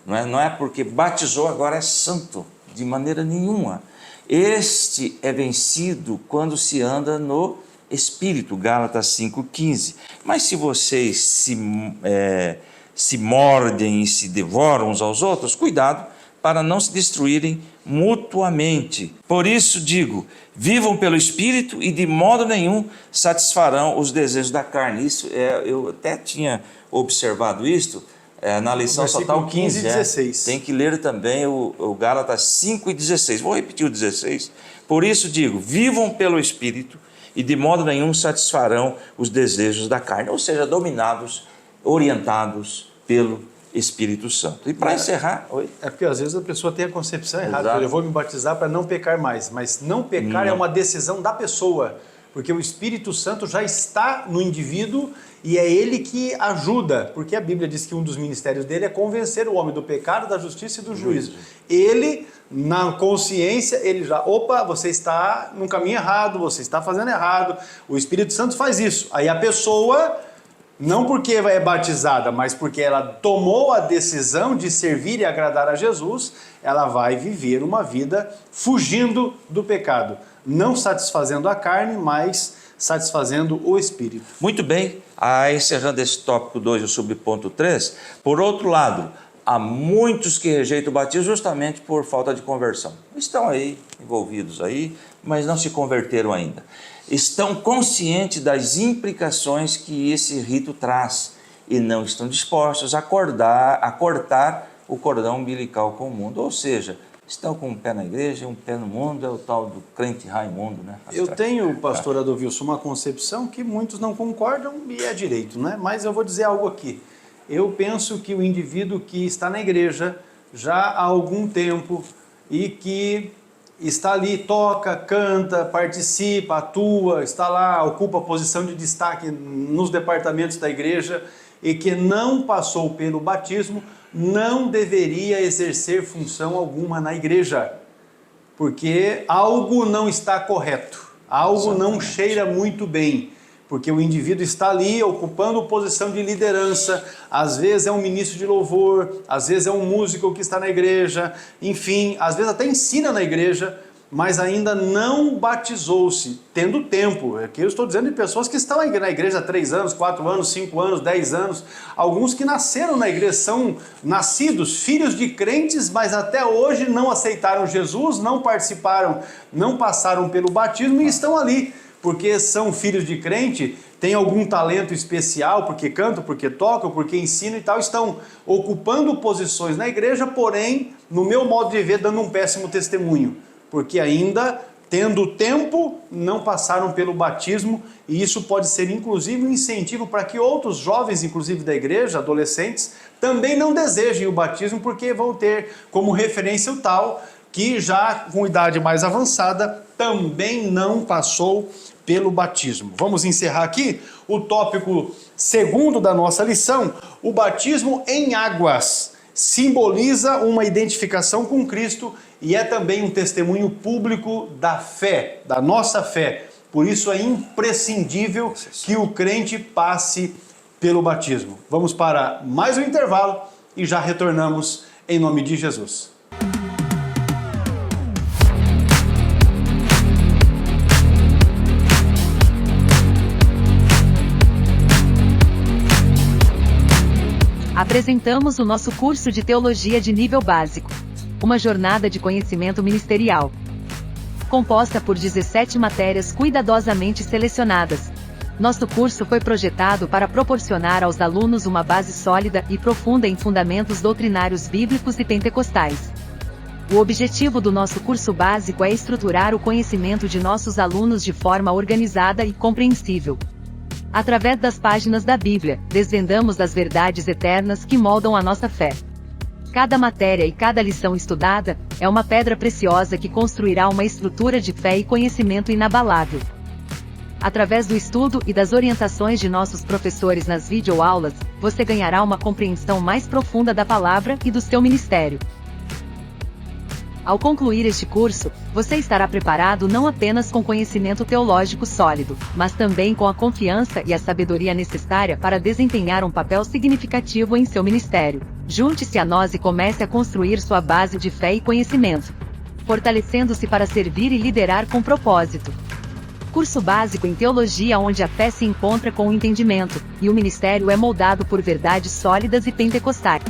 Não é porque batizou agora é santo, de maneira nenhuma. Este é vencido quando se anda no Espírito, Gálatas 5,15. Mas se vocês se mordem e se devoram uns aos outros, cuidado para não se destruírem mutuamente. Por isso digo, vivam pelo Espírito e de modo nenhum satisfarão os desejos da carne. Isso eu até tinha observado isto na lição só está o 15 e 16. Tem que ler também o Gálatas 5 e 16. Vou repetir o 16. Por isso digo, vivam pelo Espírito e de modo nenhum satisfarão os desejos da carne. Ou seja, dominados, orientados pelo Espírito Santo. E para encerrar... Oi? É porque às vezes a pessoa tem a concepção errada. Exato. Eu vou me batizar para não pecar mais. Mas não pecar é uma decisão da pessoa. Porque o Espírito Santo já está no indivíduo e é ele que ajuda. Porque a Bíblia diz que um dos ministérios dele é convencer o homem do pecado, da justiça e do juízo. Ele, na consciência, ele já... Opa, você está no caminho errado, você está fazendo errado. O Espírito Santo faz isso. Aí a pessoa... Não porque é batizada, mas porque ela tomou a decisão de servir e agradar a Jesus, ela vai viver uma vida fugindo do pecado, não satisfazendo a carne, mas satisfazendo o Espírito. Muito bem, encerrando esse tópico 2, o subponto 3, por outro lado, há muitos que rejeitam o batismo justamente por falta de conversão. Estão aí, envolvidos aí, mas não se converteram ainda. Estão conscientes das implicações que esse rito traz e não estão dispostos a cortar o cordão umbilical com o mundo. Ou seja, estão com um pé na igreja e um pé no mundo, é o tal do crente Raimundo, né? Eu tenho, pastor Adolvilson, uma concepção que muitos não concordam e é direito, né? Mas eu vou dizer algo aqui. Eu penso que o indivíduo que está na igreja já há algum tempo e que está ali, toca, canta, participa, atua, está lá, ocupa posição de destaque nos departamentos da igreja e que não passou pelo batismo, não deveria exercer função alguma na igreja, porque algo não está correto, algo não cheira muito bem, porque o indivíduo está ali ocupando posição de liderança, às vezes é um ministro de louvor, às vezes é um músico que está na igreja, enfim, às vezes até ensina na igreja, mas ainda não batizou-se, tendo tempo. Aqui eu estou dizendo de pessoas que estão na igreja há 3 anos, 4 anos, 5 anos, 10 anos, alguns que nasceram na igreja, são nascidos, filhos de crentes, mas até hoje não aceitaram Jesus, não participaram, não passaram pelo batismo e estão ali, porque são filhos de crente, têm algum talento especial, porque cantam, porque tocam, porque ensinam e tal, estão ocupando posições na igreja, porém, no meu modo de ver, dando um péssimo testemunho, porque ainda, tendo tempo, não passaram pelo batismo, e isso pode ser inclusive um incentivo para que outros jovens, inclusive da igreja, adolescentes, também não desejem o batismo, porque vão ter como referência o tal que já com idade mais avançada também não passou pelo batismo. Vamos encerrar aqui o tópico segundo da nossa lição. O batismo em águas simboliza uma identificação com Cristo e é também um testemunho público da fé, da nossa fé. Por isso é imprescindível que o crente passe pelo batismo. Vamos para mais um intervalo e já retornamos em nome de Jesus. Apresentamos o nosso curso de Teologia de Nível Básico, uma jornada de conhecimento ministerial, composta por 17 matérias cuidadosamente selecionadas. Nosso curso foi projetado para proporcionar aos alunos uma base sólida e profunda em fundamentos doutrinários bíblicos e pentecostais. O objetivo do nosso curso básico é estruturar o conhecimento de nossos alunos de forma organizada e compreensível. Através das páginas da Bíblia, desvendamos as verdades eternas que moldam a nossa fé. Cada matéria e cada lição estudada é uma pedra preciosa que construirá uma estrutura de fé e conhecimento inabalável. Através do estudo e das orientações de nossos professores nas videoaulas, você ganhará uma compreensão mais profunda da palavra e do seu ministério. Ao concluir este curso, você estará preparado não apenas com conhecimento teológico sólido, mas também com a confiança e a sabedoria necessária para desempenhar um papel significativo em seu ministério. Junte-se a nós e comece a construir sua base de fé e conhecimento, fortalecendo-se para servir e liderar com propósito. Curso básico em teologia onde a fé se encontra com o entendimento, e o ministério é moldado por verdades sólidas e pentecostais.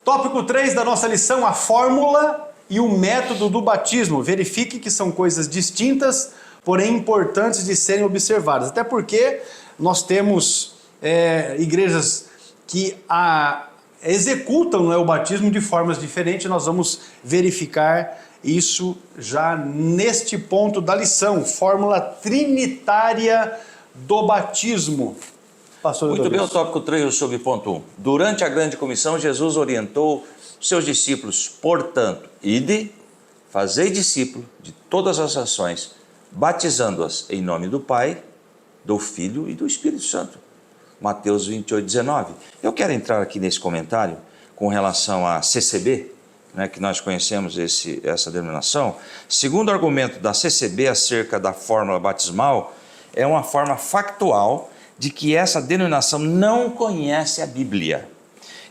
Tópico 3 da nossa lição, a fórmula e o método do batismo. Verifique que são coisas distintas, porém importantes de serem observadas. Até porque nós temos igrejas que executam o batismo de formas diferentes. Nós vamos verificar isso já neste ponto da lição. Fórmula trinitária do batismo. Pastor Muito bem, o Eudócio. tópico 3 sobre ponto 1. Durante a grande comissão, Jesus orientou seus discípulos, portanto, ide, fazei discípulo de todas as nações, batizando-as em nome do Pai, do Filho e do Espírito Santo. Mateus 28, 19. Eu quero entrar aqui nesse comentário com relação à CCB, que nós conhecemos essa denominação. Segundo o argumento da CCB acerca da fórmula batismal, é uma forma factual de que essa denominação não conhece a Bíblia.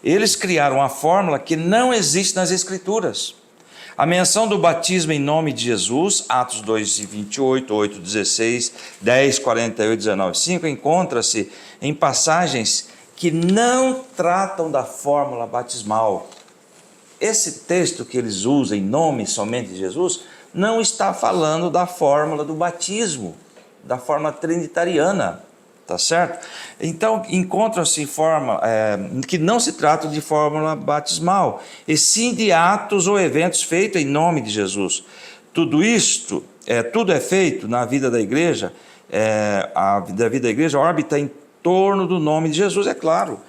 Eles criaram uma fórmula que não existe nas Escrituras. A menção do batismo em nome de Jesus, Atos 2, 28, 8, 16, 10, 48, 19, 5, encontra-se em passagens que não tratam da fórmula batismal. Esse texto que eles usam em nome somente de Jesus, não está falando da fórmula do batismo, da fórmula trinitariana. Tá certo? Então, encontram-se forma que não se trata de fórmula batismal, e sim de atos ou eventos feitos em nome de Jesus. Tudo é feito na vida da igreja, a vida da igreja orbita em torno do nome de Jesus, é claro.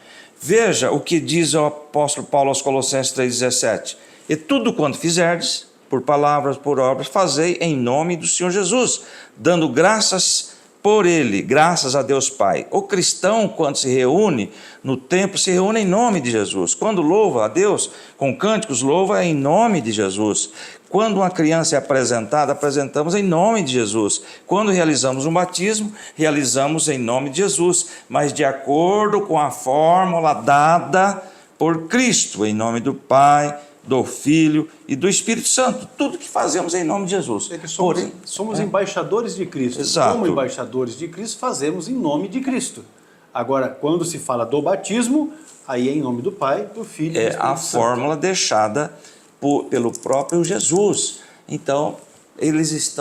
Veja o que diz o apóstolo Paulo aos Colossenses 3,17. E tudo quanto fizerdes, por palavras, por obras, fazei em nome do Senhor Jesus, dando graças por ele, graças a Deus Pai. O cristão, quando se reúne no templo, se reúne em nome de Jesus. Quando louva a Deus com cânticos, louva em nome de Jesus. Quando uma criança é apresentada, apresentamos em nome de Jesus. Quando realizamos um batismo, realizamos em nome de Jesus, mas de acordo com a fórmula dada por Cristo, em nome do Pai, do Filho e do Espírito Santo. Tudo que fazemos em nome de Jesus. Somos embaixadores de Cristo. Exato. Como embaixadores de Cristo, fazemos em nome de Cristo. Agora, quando se fala do batismo, aí é em nome do Pai, do Filho e do Espírito Santo. É a fórmula deixada pelo próprio Jesus. Então, eles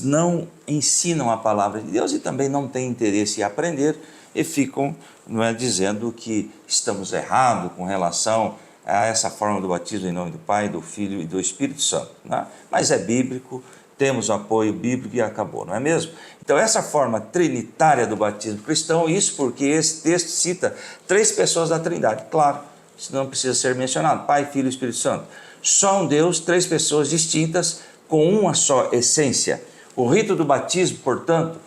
não ensinam a palavra de Deus e também não têm interesse em aprender e ficam dizendo que estamos errados com relação a essa forma do batismo em nome do Pai, do Filho e do Espírito Santo. Mas é bíblico, temos apoio bíblico e acabou, não é mesmo? Então essa forma trinitária do batismo cristão, isso porque esse texto cita 3 pessoas da Trindade, claro, isso não precisa ser mencionado, Pai, Filho e Espírito Santo. Só um Deus, 3 pessoas distintas com uma só essência. O rito do batismo, portanto,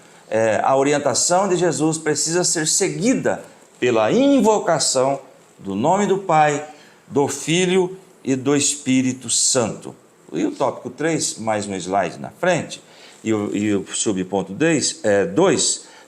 a orientação de Jesus precisa ser seguida pela invocação do nome do Pai, do Filho e do Espírito Santo. E o tópico 3, mais um slide na frente, e o subponto 2,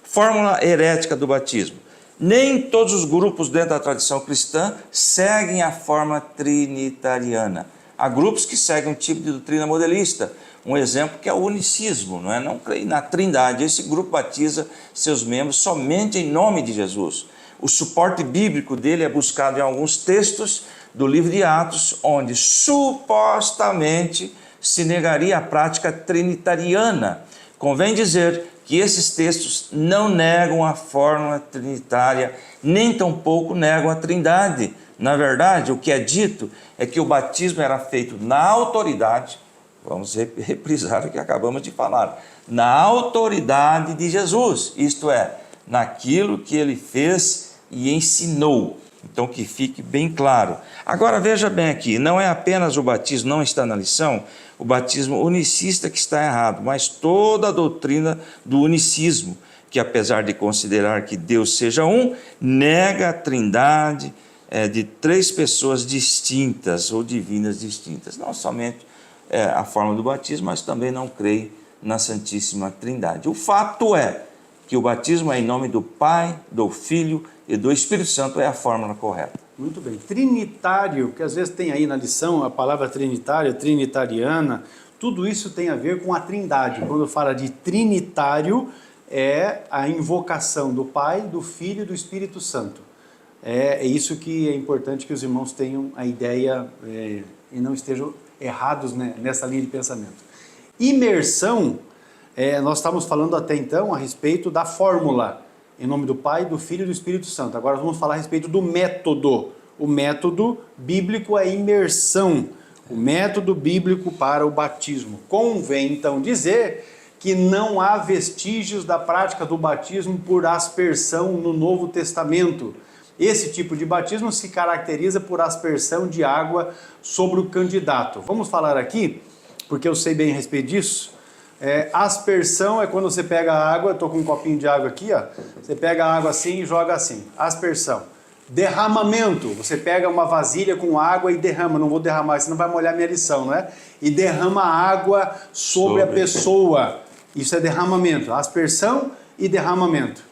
fórmula herética do batismo. Nem todos os grupos dentro da tradição cristã seguem a forma trinitariana. Há grupos que seguem um tipo de doutrina modelista. Um exemplo que é o unicismo, não é? Não creio na Trindade. Esse grupo batiza seus membros somente em nome de Jesus. O suporte bíblico dele é buscado em alguns textos do livro de Atos, onde supostamente se negaria a prática trinitariana. Convém dizer que esses textos não negam a fórmula trinitária, nem tampouco negam a Trindade. Na verdade, o que é dito é que o batismo era feito na autoridade, vamos reprisar o que acabamos de falar, na autoridade de Jesus, isto é, naquilo que ele fez e ensinou. Então que fique bem claro. Agora veja bem aqui, não é apenas o batismo, não está na lição, o batismo unicista que está errado, mas toda a doutrina do unicismo, que apesar de considerar que Deus seja um, nega a trindade de 3 pessoas distintas ou divinas distintas. Não somente a forma do batismo, mas também não creio na Santíssima Trindade. O fato é que o batismo é em nome do Pai, do Filho e do Espírito Santo, é a fórmula correta. Muito bem. Trinitário, que às vezes tem aí na lição a palavra trinitária, trinitariana, tudo isso tem a ver com a Trindade. Quando fala de trinitário, é a invocação do Pai, do Filho e do Espírito Santo. É isso que é importante que os irmãos tenham a ideia e não estejam errados, né, nessa linha de pensamento. Imersão, nós estávamos falando até então a respeito da fórmula, em nome do Pai, do Filho e do Espírito Santo. Agora vamos falar a respeito do método. O método bíblico é imersão, o método bíblico para o batismo. Convém então dizer que não há vestígios da prática do batismo por aspersão no Novo Testamento. Esse tipo de batismo se caracteriza por aspersão de água sobre o candidato. Vamos falar aqui, porque eu sei bem a respeito disso. Aspersão é quando você pega a água, estou com um copinho de água aqui, ó, você pega a água assim e joga assim, aspersão. Derramamento, você pega uma vasilha com água e derrama, não vou derramar, senão vai molhar minha lição, não é? E derrama água sobre a pessoa, isso é derramamento, aspersão e derramamento.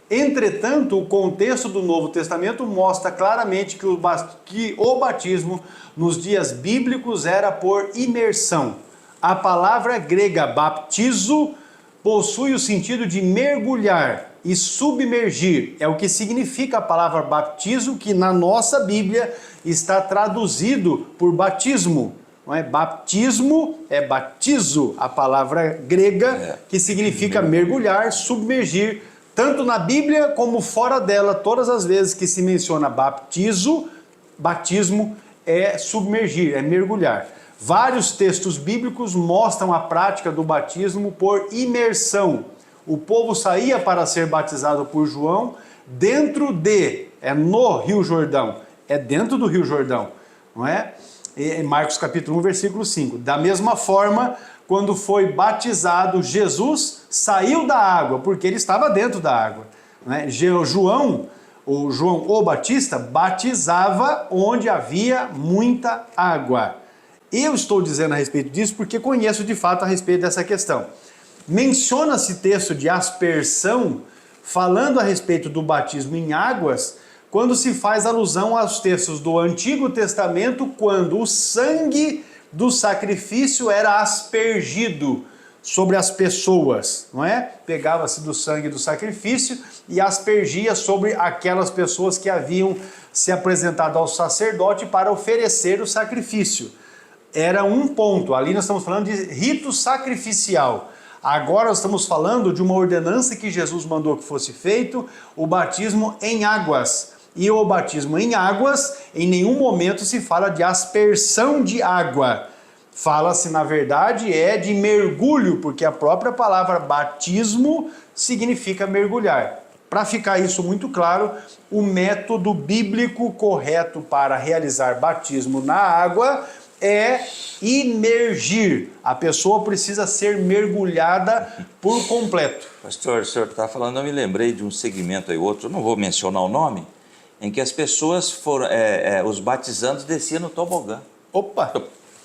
Entretanto, o contexto do Novo Testamento mostra claramente que o batismo nos dias bíblicos era por imersão. A palavra grega baptizo possui o sentido de mergulhar e submergir. É o que significa a palavra baptizo, que na nossa Bíblia está traduzido por batismo. Não é? Baptismo é batizo, a palavra grega que significa mergulhar, submergir. Tanto na Bíblia como fora dela, todas as vezes que se menciona batismo é submergir, é mergulhar. Vários textos bíblicos mostram a prática do batismo por imersão. O povo saía para ser batizado por João no Rio Jordão. É dentro do Rio Jordão, não é? Em Marcos capítulo 1, versículo 5. Da mesma forma, quando foi batizado, Jesus saiu da água, porque ele estava dentro da água. Né? João o Batista batizava onde havia muita água. Eu estou dizendo a respeito disso porque conheço de fato a respeito dessa questão. Menciona-se texto de aspersão, falando a respeito do batismo em águas, quando se faz alusão aos textos do Antigo Testamento, quando o sangue do sacrifício era aspergido sobre as pessoas, não é? Pegava-se do sangue do sacrifício e aspergia sobre aquelas pessoas que haviam se apresentado ao sacerdote para oferecer o sacrifício. Era um ponto, ali nós estamos falando de rito sacrificial. Agora nós estamos falando de uma ordenança que Jesus mandou que fosse feito, o batismo em águas. E o batismo em águas, em nenhum momento se fala de aspersão de água. Fala-se, na verdade, de mergulho, porque a própria palavra batismo significa mergulhar. Para ficar isso muito claro, o método bíblico correto para realizar batismo na água é imergir. A pessoa precisa ser mergulhada por completo. Pastor, o senhor está falando, eu me lembrei de um segmento aí, outro, não vou mencionar o nome, em que as pessoas foram, os batizandos desciam no tobogã. Opa!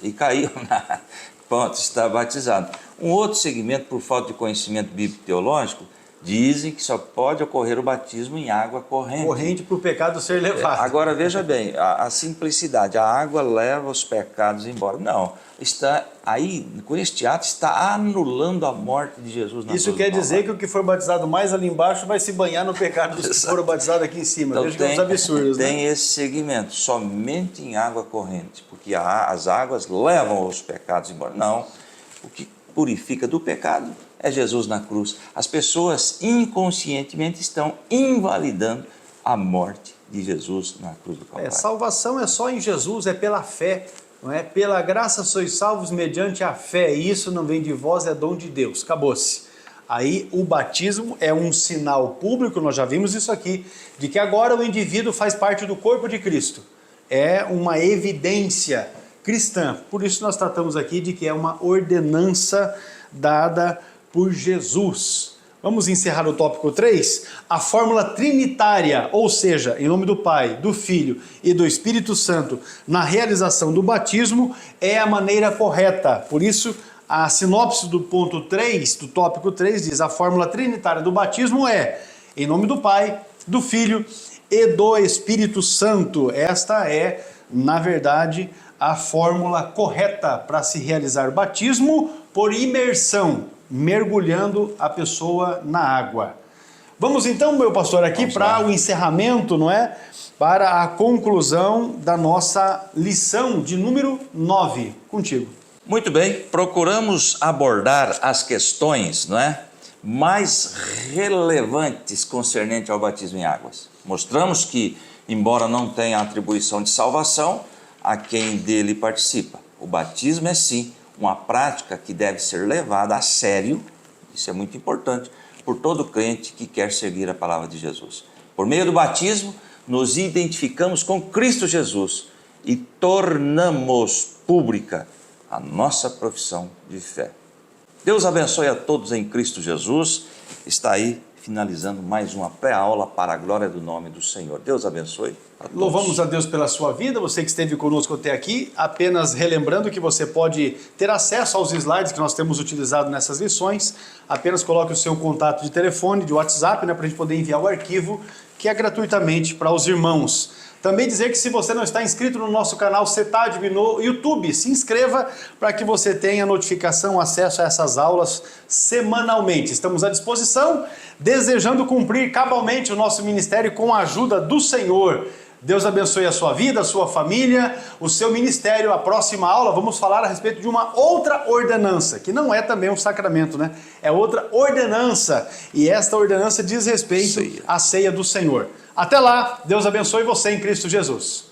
E caíam na... Pronto, está batizado. Um outro segmento, por falta de conhecimento bíblico teológico, dizem que só pode ocorrer o batismo em água corrente. Corrente para o pecado ser levado. Agora, veja bem, a simplicidade, a água leva os pecados embora. Não, está aí, com este ato, está anulando a morte de Jesus na cruz. Isso quer dizer que o que for batizado mais ali embaixo vai se banhar no pecado dos que foram batizados aqui em cima. Então, Veja que é uns absurdos, né? Tem esse segmento, somente em água corrente, porque as águas levam os pecados embora. Não, o que purifica do pecado é Jesus na cruz. As pessoas inconscientemente estão invalidando a morte de Jesus na cruz do Calvário. Salvação é só em Jesus, é pela fé. Não é? Pela graça sois salvos mediante a fé, e isso não vem de vós, é dom de Deus. Acabou-se. Aí o batismo é um sinal público, nós já vimos isso aqui, de que agora o indivíduo faz parte do corpo de Cristo. É uma evidência cristã. Por isso nós tratamos aqui de que é uma ordenança dada por Jesus. Vamos encerrar o tópico 3? A fórmula trinitária, ou seja, em nome do Pai, do Filho e do Espírito Santo, na realização do batismo, é a maneira correta. Por isso, a sinopse do ponto 3, do tópico 3, diz: a fórmula trinitária do batismo é em nome do Pai, do Filho e do Espírito Santo. Esta é, na verdade, a fórmula correta para se realizar batismo por imersão, mergulhando a pessoa na água. Vamos então, meu pastor, aqui para o encerramento, não é? Para a conclusão da nossa lição de número 9. Contigo. Muito bem, procuramos abordar as questões, não é, mais relevantes concernente ao batismo em águas. Mostramos que, embora não tenha atribuição de salvação a quem dele participa, o batismo é sim uma prática que deve ser levada a sério, isso é muito importante, por todo crente que quer seguir a palavra de Jesus. Por meio do batismo, nos identificamos com Cristo Jesus e tornamos pública a nossa profissão de fé. Deus abençoe a todos em Cristo Jesus. Está aí finalizando mais uma pré-aula para a glória do nome do Senhor. Deus abençoe a todos. Louvamos a Deus pela sua vida, você que esteve conosco até aqui, apenas relembrando que você pode ter acesso aos slides que nós temos utilizado nessas lições. Apenas coloque o seu contato de telefone, de WhatsApp, para a gente poder enviar o arquivo, que é gratuitamente para os irmãos. Também dizer que se você não está inscrito no nosso canal CETADB no YouTube, se inscreva para que você tenha notificação, acesso a essas aulas semanalmente. Estamos à disposição, desejando cumprir cabalmente o nosso ministério com a ajuda do Senhor. Deus abençoe a sua vida, a sua família, o seu ministério. A próxima aula vamos falar a respeito de uma outra ordenança, que não é também um sacramento, né? É outra ordenança, e esta ordenança diz respeito à ceia do Senhor. Até lá, Deus abençoe você em Cristo Jesus.